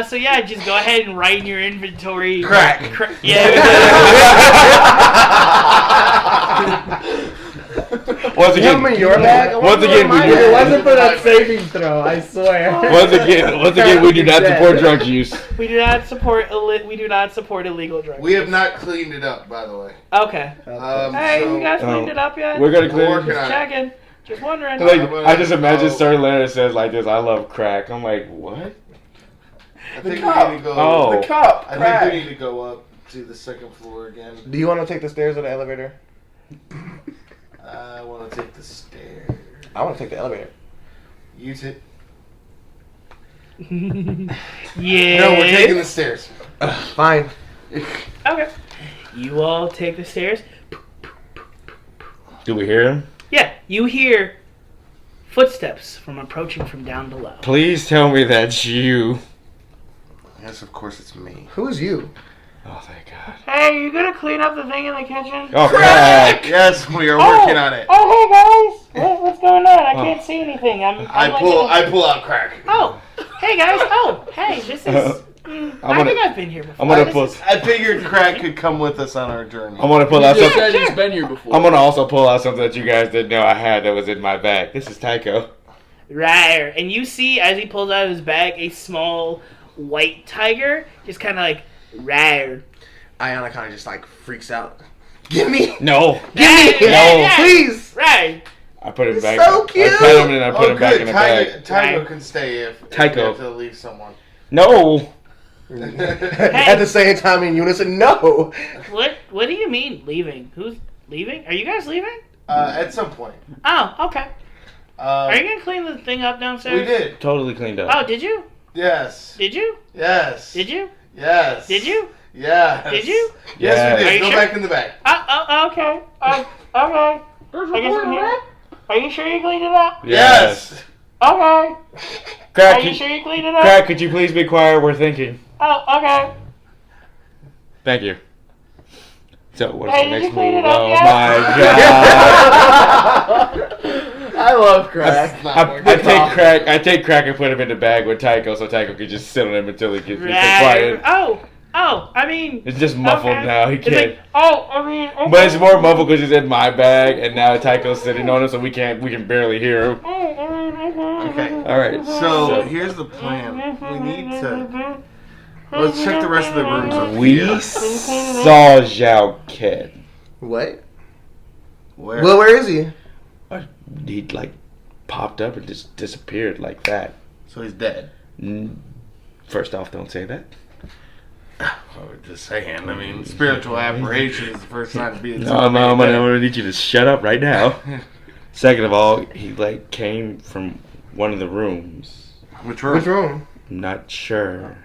So yeah, just go ahead and write in your inventory. Crack. Yeah. Once You have him in your bag? Once again, we If do. it wasn't for that saving throw, I swear. Once again, we do not support drug use. We do not support illegal drugs. We have not cleaned it up, by the way. Okay. Hey, So- you guys cleaned it up yet? We're gonna We're clean. working It. on it. Checking. Just wondering. Like, I just imagine Sir Leonard says like this. I love crack. I'm like, what? I think cup. we need to go. Oh. The cup. I Crack. think we need to go up to the second floor again. Do you want to take the stairs or the elevator? I want to take the stairs. I want to take the elevator. You take. Yeah. No, we're taking the stairs. Fine. Okay. You all take the stairs. Do we hear him? Yeah, you hear footsteps approaching from down below. Please tell me that's you. Yes, of course it's me. Who's you? Oh, thank God. Hey, you gonna clean up the thing in the kitchen? Oh, crack. Yes, we are working on it. Oh, hey guys. What's going on? I can't see anything. I pull out crack. Oh, hey guys. Oh, hey. This is. I think I've been here before. I'm gonna pull. I figured crack could come with us on our journey. I'm gonna pull out You something. said he's been here before. I'm gonna also pull out something that you guys didn't know I had that was in my bag. This is Tycho. Right. And you see, as he pulls out of his bag, a small white tiger just kind of like, rawr. Ayana kind of just like freaks out. Give me. No. Give me. No. Please. Right. I put him He's back. so cute. I pet him and I put him back in the bag. Tycho Right. can stay if Tycho. we have to leave someone. No. At the same time in unison, no. What do you mean leaving? Who's leaving? Are you guys leaving? At some point. Oh, okay. Are you We gonna clean the thing up downstairs? did. Totally cleaned up. Oh, did you? Yes. Did you? Yes. Did you? Yes. Did you? Yes. Did you? Yes, Yeah. we Are did. you Go sure? back in the back. Okay. Okay. I guess I'm here. Are you sure you cleaned it up? Yes. Okay. Crack, Are you sure you cleaned it up? Crack, could you please be quiet? We're thinking. Oh, okay. Thank you. So, what's Hey, the did next you clean move? it up Oh yet? my god! I love crack. I take crack and put him in the bag with Tycho, so Tycho can just sit on him until he gets quiet. Oh, I mean. It's just muffled okay. now. He It's can't. like, I mean. Okay. But it's more muffled because he's in my bag, and now Tycho's sitting on him, so we can barely hear him. Okay. All right. So here's the plan. We need to. Let's check the rest of the rooms up We here. saw Zhao Ken. What? Where? Well, where is he? He like popped up and just disappeared like that. So he's dead. First off, don't say that. Just saying. I mean, spiritual apparition is the first time to be. No, I'm gonna need you to shut up right now. Second of all, he like came from one of the rooms. Which room? Which room? I'm not sure.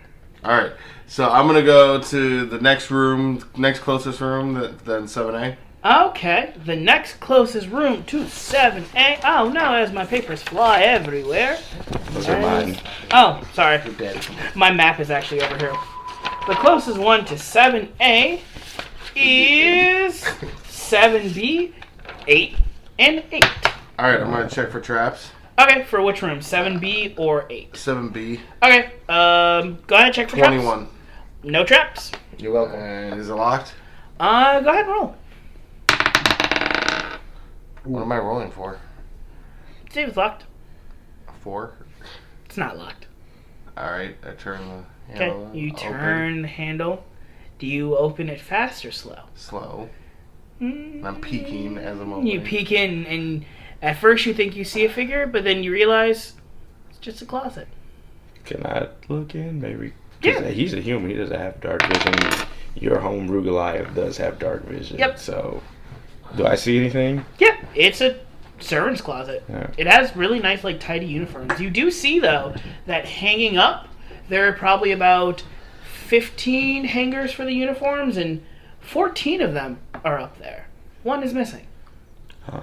All right. So I'm gonna go to the next room, next closest room than 7A. Okay, the next closest room to 7A. Oh no, as my papers fly everywhere. Those are mine. Oh, sorry. My map is actually over here. The closest one to 7A is 7B, 8, and 8. All right. I'm gonna check for traps. Okay, for which room? 7B or 8? 7B. Okay, go ahead and check for 21. traps. No traps. You're welcome. And is it locked? Go ahead and roll. What am I rolling for? See if it's locked. 4. It's not locked. All right. I turn the Okay, handle. you open. turn the handle. Do you open it fast or slow? Slow. Mm, I'm peeking as I'm opening. You peek in, and at first you think you see a figure, but then you realize it's just a closet. Can I look in? Maybe. Yeah. He's a human. He doesn't have dark vision. Your home Goliath does have dark vision. Yep. So, do I see anything? Yeah, it's a servant's closet. Yeah. It has really nice, like, tidy uniforms. You do see, though, that hanging up, there are probably about 15 hangers for the uniforms, and 14 of them are up there. One is missing. Huh.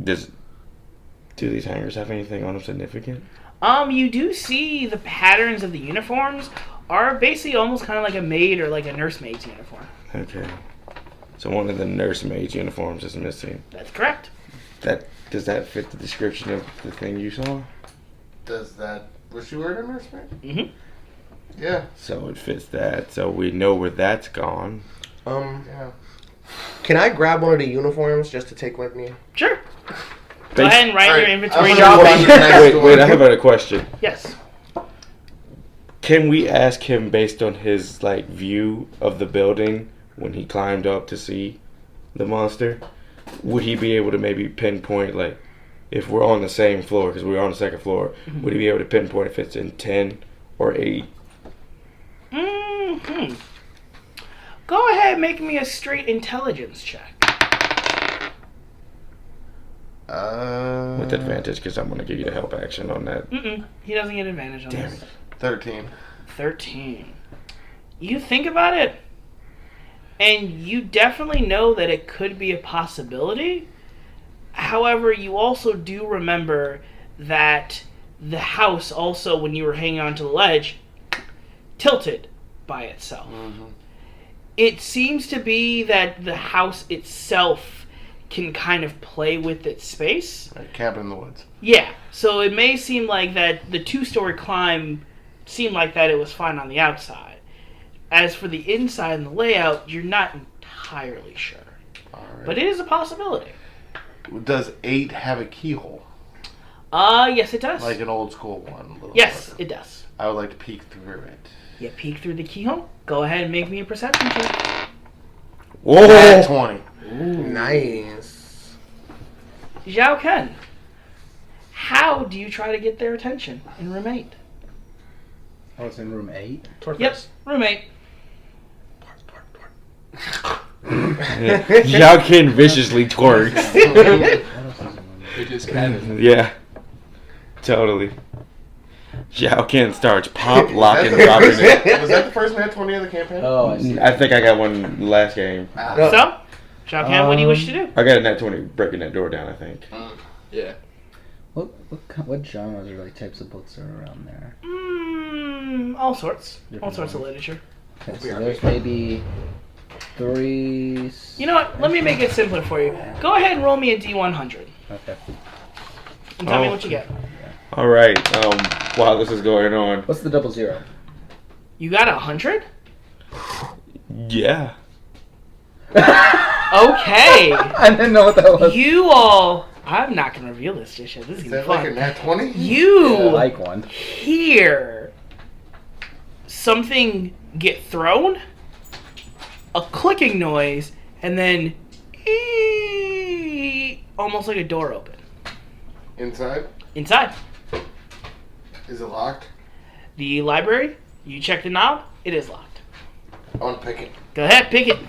Do these hangers have anything on them significant? You do see the patterns of the uniforms are basically almost kind of like a maid or like a nursemaid's uniform. Okay. So one of the nursemaid's uniforms is missing. That's correct. Does that fit the description of the thing you saw? Was she wearing a nursemaid? Mm-hmm. Yeah. So it fits that. So we know where that's gone. Yeah. Can I grab one of the uniforms just to take with me? Sure. Go ahead and write your Alright, inventory. I'm down. gonna walk next door. Wait, I have a question. Yes. Can we ask him based on his like view of the building when he climbed up to see the monster? Would he be able to maybe pinpoint, like, if we're on the same floor, because we're on the second floor, would he be able to pinpoint if it's in 10 or 8? Mm-hmm. Go ahead and make me a straight intelligence check. With advantage, because I'm going to give you the help action on that. He doesn't get advantage on Damn this. it. 13. 13. You think about it, and you definitely know that it could be a possibility. However, you also do remember that the house also, when you were hanging onto the ledge, tilted by itself. Mm-hmm. It seems to be that the house itself can kind of play with its space. Like cabin in the woods. Yeah, so it may seem like that the 2-story climb seemed like that it was fine on the outside. As for the inside and the layout, you're not entirely sure. Alright. But it is a possibility. Does 8 have a keyhole? Yes it does. Like an old school one? A little Yes, darker. it does. I would like to peek through it. You peek through the keyhole. Go ahead and make me a perception check. Whoa! Nat 20. Nice. Zhao Ken, how do you try to get their attention in room 8? Oh, it's in room 8? Yep, room 8. Xiaokin viciously twerks. What else is in room 8? It just kind of. Yeah. Totally. Xiaokin starts pop locking, Was dropping it. that the first Nat 20 of the campaign? Oh, I see. I think I got one last game. So, Zhao Ken, what do you wish to do? I got a nat 20 breaking that door down, I think. Yeah. What genres or like types of books are around there? All sorts. All Different sorts of ones. literature. Okay, so there's maybe 3. You know what? Let me make it simpler for you. Go ahead and roll me a D100. Okay. And tell me Oh. what you get. Alright, while this is going on. What's the 00? You got 100? Yeah. Okay. I didn't know what that was. You all... I'm not going to reveal this just yet. This is Is going to that be like a fun. Nat 20? You I like one. hear something get thrown, a clicking noise, and then almost like a door open. Inside? Inside. Is it locked? The library, you check the knob, it is locked. I want to pick it. Go ahead, pick it.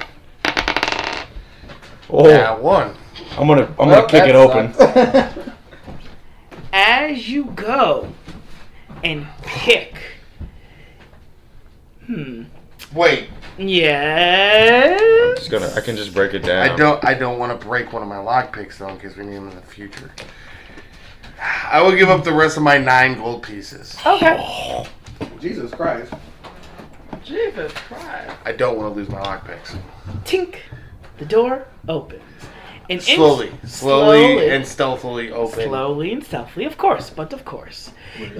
Oh, Nat 1. I'm gonna kick it open. As you go and pick... Wait, Yes? I can just break it down. I don't want to break one of my lock picks though in case we need them in the future. I will give up the rest of my 9 gold pieces. Okay. Jesus Christ. Jesus Christ. I don't want to lose my lock picks. Tink. The door opens. And Slowly and stealthily open. Slowly and stealthily, of course, but of course.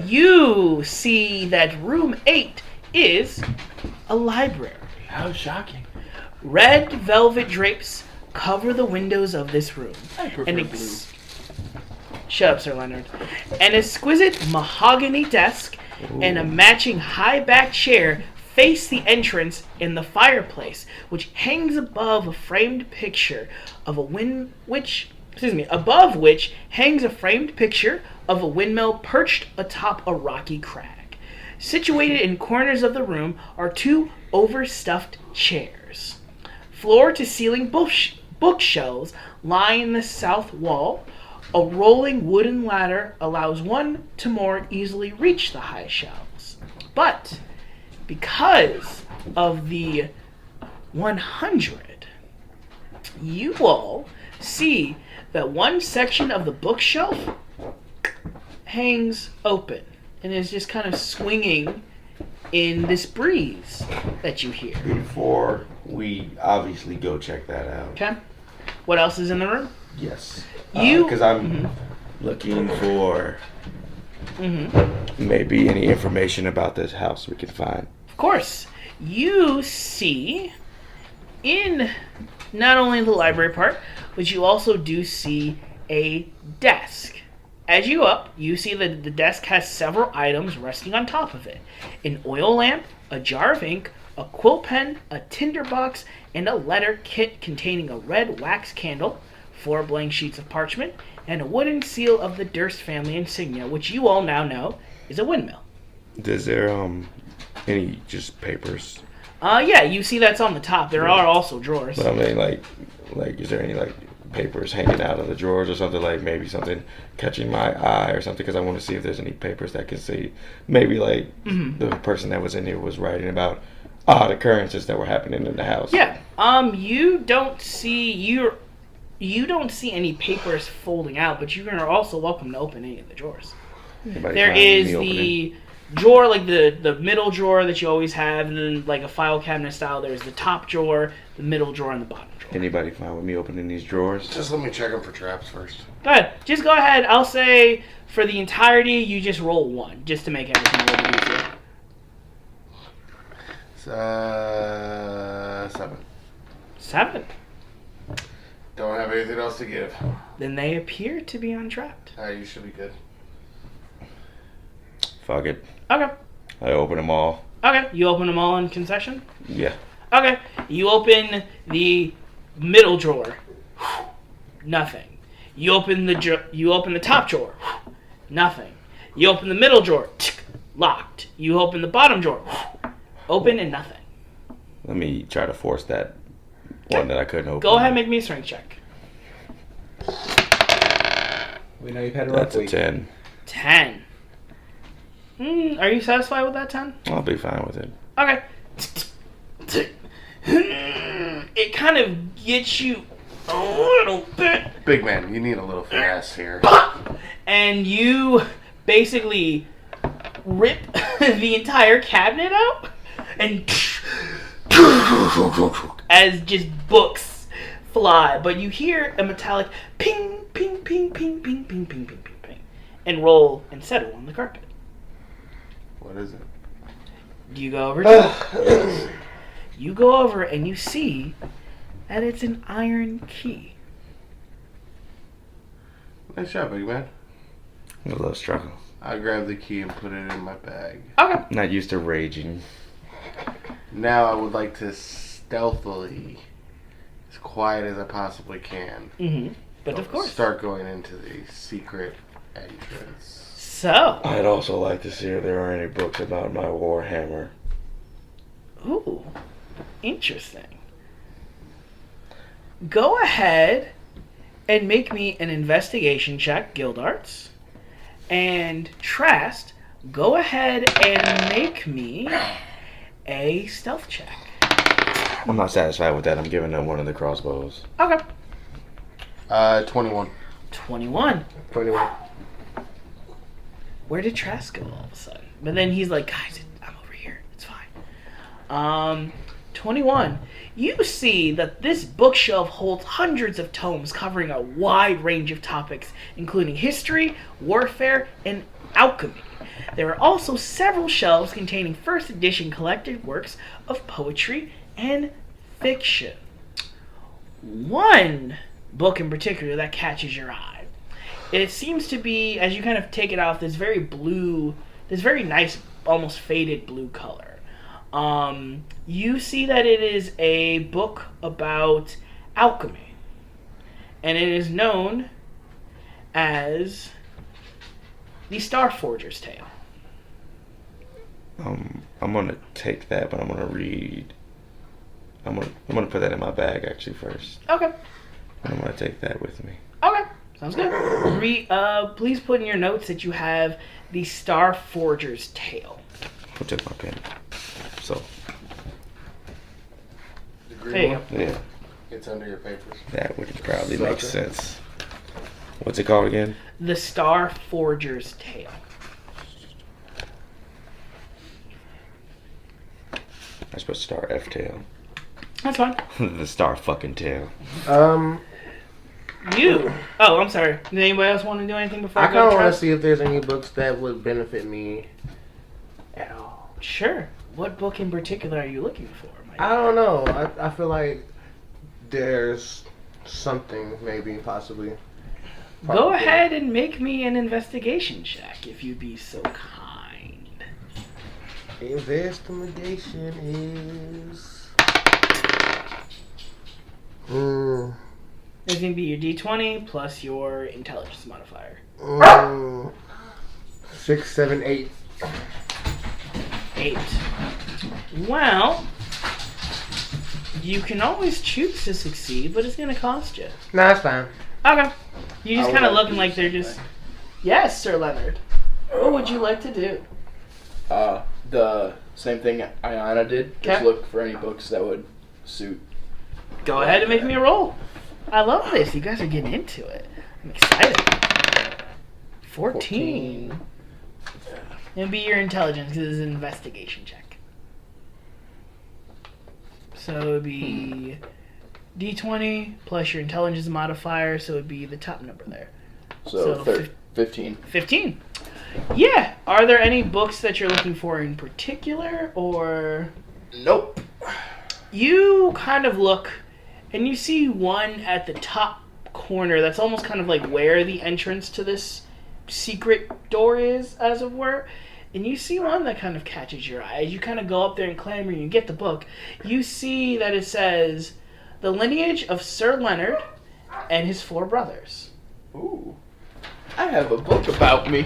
You see that room 8 is a library. How shocking. Red velvet drapes cover the windows of this room. I prefer blue. Shut up, Sir Leonard. An exquisite mahogany desk and a matching high-back chair face the entrance in the fireplace, which hangs above a framed picture of a above which hangs a framed picture of a windmill perched atop a rocky crag. Situated in corners of the room are 2 overstuffed chairs. Floor to ceiling bookshelves line the south wall. A rolling wooden ladder allows one to more easily reach the high shelves. But because of the 100, you all see that one section of the bookshelf hangs open and is just kind of swinging in this breeze that you hear. Before we obviously go check that out. Okay? What else is in the room? Yes. You- Because I'm looking for Mm-hmm. maybe any information about this house we can find. Of course. You see in not only the library part, but you also do see a desk. As you go up, you see that the desk has several items resting on top of it. An oil lamp, a jar of ink, a quill pen, a tinder box, and a letter kit containing a red wax candle, 4 blank sheets of parchment, and a wooden seal of the Durst family insignia, which you all now know is a windmill. Is there any just papers? Yeah, you see that's on the top. There are also drawers. But I mean, like, is there any like papers hanging out of the drawers or something, like maybe something catching my eye or something? Because I want to see if there's any papers that can see maybe like the person that was in here was writing about odd occurrences that were happening in the house. Yeah. You don't see any papers folding out, but you are also welcome to open any of the drawers. Anybody There find is me opening? the drawer, like the middle drawer that you always have, and then like a file cabinet style. There's the top drawer, the middle drawer, and the bottom drawer. Anybody fine with me opening these drawers? Just let me check them for traps first. Go ahead. Just go ahead. I'll say for the entirety, you just roll 1, just to make everything a little bit easier. 7. 7. Don't have anything else to give. Then they appear to be untrapped. You should be good. Fuck it. Okay. I open them all. Okay. You open them all in concession? Yeah. Okay. You open the middle drawer. Nothing. You open the top drawer. Nothing. You open the middle drawer. Locked. You open the bottom drawer. Open and nothing. Let me try to force that one that I couldn't open. Go ahead and make me a strength check. We know you've had a rough That's a week. 10. 10. Are you satisfied with that 10? I'll be fine with it. Okay. It kind of gets you a little bit. Big man, you need a little finesse here. And you basically rip the entire cabinet out and as just books fly, but you hear a metallic ping, ping, ping, ping, ping, ping, ping, ping, ping, ping, and roll and settle on the carpet. What is it? Do you go over to it? You go over and you see that it's an iron key. Nice job, big man. A little struggle. I grabbed the key and put it in my bag. Okay. Not used to raging. Now I would like to stealthily, as quiet as I possibly can, But of course. start going into the secret entrance. So. I'd also like to see if there are any books about my warhammer. Ooh. Interesting. Go ahead and make me an investigation check, Guild Arts. And Trast, go ahead and make me a stealth check. I'm not satisfied with that. I'm giving them one of the crossbows. Okay. 21. 21. 21. Where did Trask go all of a sudden? But then he's like, guys, I'm over here. It's fine. 21. You see that this bookshelf holds hundreds of tomes covering a wide range of topics, including history, warfare, and alchemy. There are also several shelves containing first edition collected works of poetry and fiction. One book in particular that catches your eye. It seems to be, as you kind of take it off, this very nice, almost faded blue color. You see that it is a book about alchemy. And it is known as the Starforger's Tale. I'm gonna take that, but I'm gonna read. I'm gonna put that in my bag actually first. Okay. I'm gonna take that with me. Okay, sounds good. Please put in your notes that you have the Star Forger's Tale. I'll take my pen. So. The green There you one? go. Yeah, It's under your papers. that would probably make sense. What's it called again? The Star Forger's Tale. I suppose Star F tail. That's fine. The Star fucking tail. You. Oh, I'm sorry. Did anybody else want to do anything before I I kind go of to want to Trust? see if there's any books that would benefit me at all. Sure. What book in particular are you looking for, Mike? I don't know. I feel like there's something, maybe, possibly. Go Probably. ahead and make me an investigation check, if you'd be so kind. Investigation is. It's going to be your D20 plus your intelligence modifier. 6, 7, 8. 8. Well, you can always choose to succeed, but it's going to cost you. Nah, that's fine. Okay. You're just I would kind of like looking to like do they're just... Yes, Sir Leonard. What would you like to do? The same thing Ayana did. Just Okay. look for any books that would suit. Go ahead and make me a roll. I love this. You guys are getting into it. I'm excited. 14. It'll be your intelligence because it's an investigation check. So it would be D20 plus your intelligence modifier, so it would be the top number there. So, So 15. 15. Yeah. Are there any books that you're looking for in particular, or Nope. you kind of look and you see one at the top corner that's almost kind of like where the entrance to this secret door is, as it were, and you see one that kind of catches your eye. As you kind of go up there and clamber and you get the book, you see that it says The Lineage of Sir Leonard and His 4 Brothers. Ooh. I have a book about me.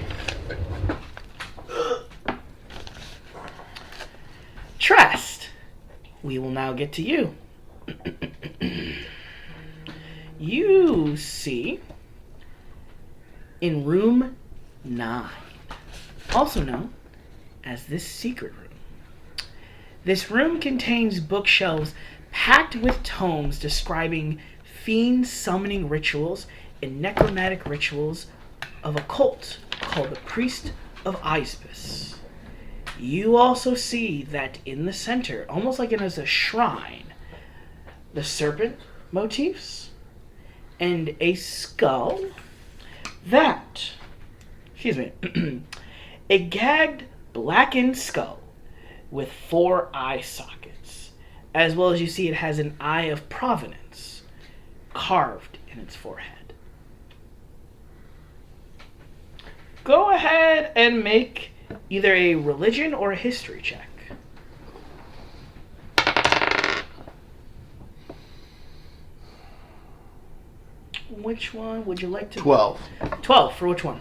Trust. We will now get to you. You see in room 9, also known as this secret room. This room contains bookshelves packed with tomes describing fiend summoning rituals and necromantic rituals of a cult called the Priest of Isbis. You also see that in the center, almost like it is a shrine, the serpent motifs and a skull that, a gagged blackened skull with 4 eye sockets, as well as you see it has an eye of provenance carved in its forehead. Go ahead and make either a religion or a history check. Which one would you like to 12. 12 for which one?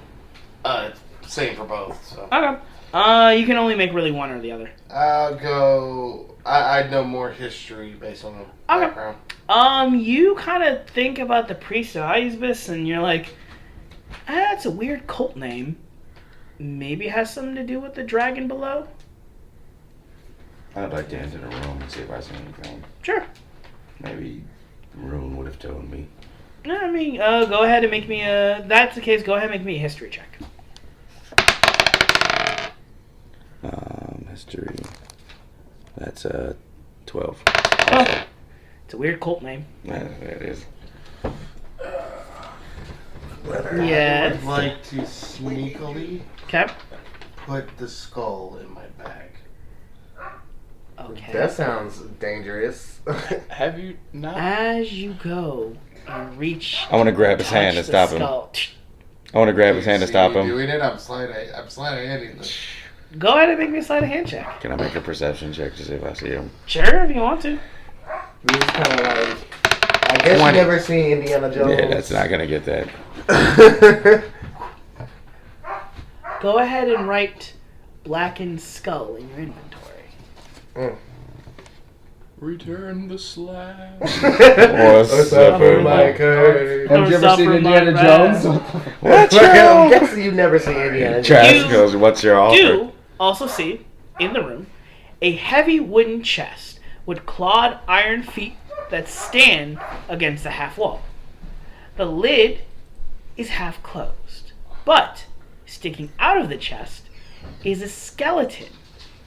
Same for both. So Okay. You can only make really one or the other. I'll go. I know more history based on the Okay. background. You kind of think about the Priest of Isbis and you're like, that's a weird cult name. Maybe it has something to do with the dragon below? I'd like to enter the room and see if I see anything. Sure. Maybe Rune would have told me. No, I mean, go ahead and make me a... That's the case, go ahead and make me a history check. History. That's 12. Oh, it's a weird cult name. Yeah, it is. Yes. I would like to sneakily Okay. put the skull in my bag. Okay. That sounds dangerous. Have you not? As you go and reach... I want to grab his touch hand and the stop him. skull. I want to grab his hand to See stop me him. doing it. I'm sliding handing this. Go ahead and make me a sleight of hand check. Can I make a perception check to see if I see him? Sure, if you want to. This is kind of like. I guess 20. you never seen Indiana Jones. Yeah, that's not gonna get that. Go ahead and write blackened skull in your inventory. Return the slab. What's up, my curse? Have you ever seen Indiana Jones? What's I'm guessing you've never seen Indiana Jones. Trash goes, what's your offer? You also see, in the room, a heavy wooden chest with clawed iron feet that stand against the half wall. The lid is half closed, but sticking out of the chest is a skeleton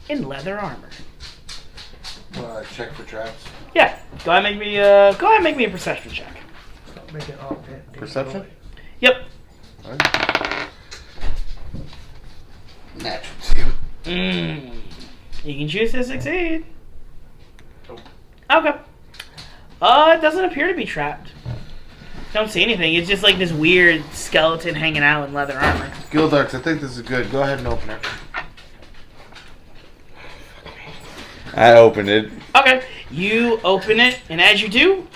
in leather armor. Check for traps. Yeah, go ahead and make me a perception check. Perception? Yep. Natural 2. You can choose to succeed. Okay. It doesn't appear to be trapped. Don't see anything. It's just like this weird skeleton hanging out in leather armor. Gildarts, I think this is good. Go ahead and open it. I opened it. Okay. You open it, and as you do,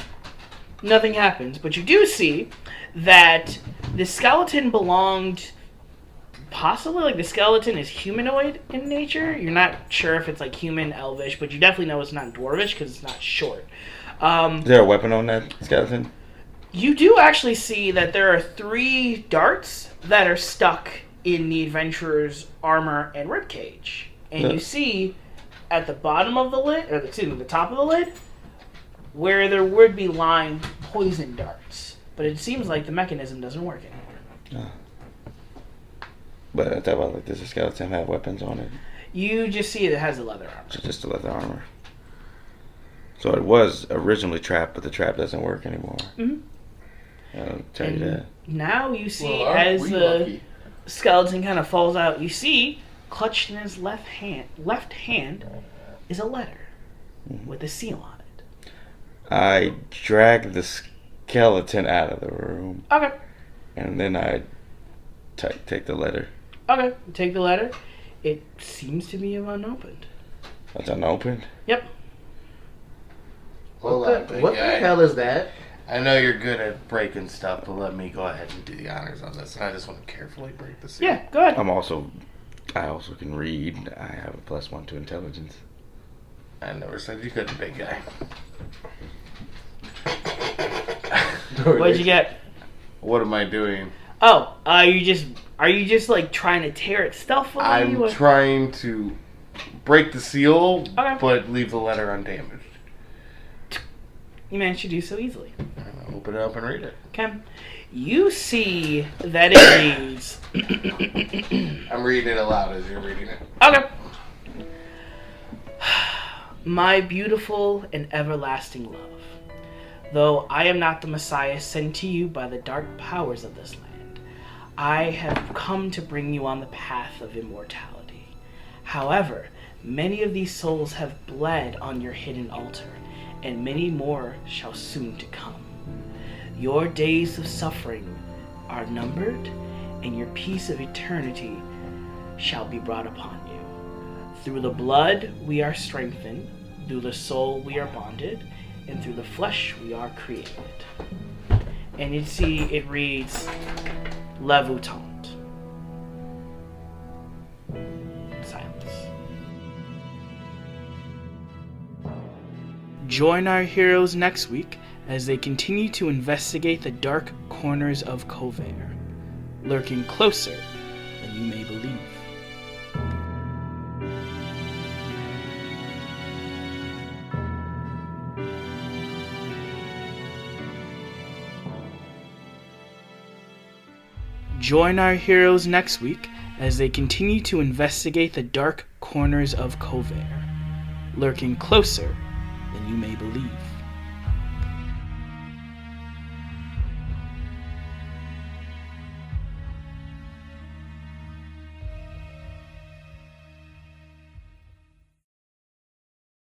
nothing happens. But you do see that the skeleton belonged... Possibly, like, the skeleton is humanoid in nature. You're not sure if it's, like, human, elvish, but you definitely know it's not dwarvish because it's not short. Is there a weapon on that skeleton? You do actually see that there are 3 darts that are stuck in the adventurer's armor and ribcage. And you see at the bottom of the lid, or the top of the lid, where there would be lying poison darts. But it seems like the mechanism doesn't work anymore. But I thought about, like, does the skeleton have weapons on it? You just see it has a leather armor. So just the leather armor. So it was originally trapped, but the trap doesn't work anymore. I'll tell you that. Now you see, Well, aren't as we the lucky? skeleton kind of falls out, you see, clutched in his left hand is a letter with a seal on it. I dragged the skeleton out of the room. Okay. And then I take the letter. Okay. You take the letter. It seems to be unopened. It's unopened? Yep. Hold on, big What guy. the hell is that? I know you're good at breaking stuff, but let me go ahead and do the honors on this. And I just want to carefully break the seal. Yeah, go ahead. I also can read. I have a +1 to intelligence. I never said you couldn't, big guy. What'd you get? What am I doing? Oh, are you just like trying to tear it stealthily? I'm trying to break the seal, Okay. but leave the letter undamaged. You managed to do so easily. I'll open it up and read it. Okay. You see that it reads... I'm reading it aloud as you're reading it. Okay. My beautiful and everlasting love, though I am not the Messiah sent to you by the dark powers of this land, I have come to bring you on the path of immortality. However, many of these souls have bled on your hidden altar, and many more shall soon to come. Your days of suffering are numbered, and your peace of eternity shall be brought upon you. Through the blood we are strengthened, through the soul we are bonded, and through the flesh we are created. And you see it reads, Le Vuitante. Silence. Join our heroes next week as they continue to investigate the dark corners of Covair, lurking closer than you may believe. Join our heroes next week as they continue to investigate the dark corners of Covair, lurking closer than you may believe.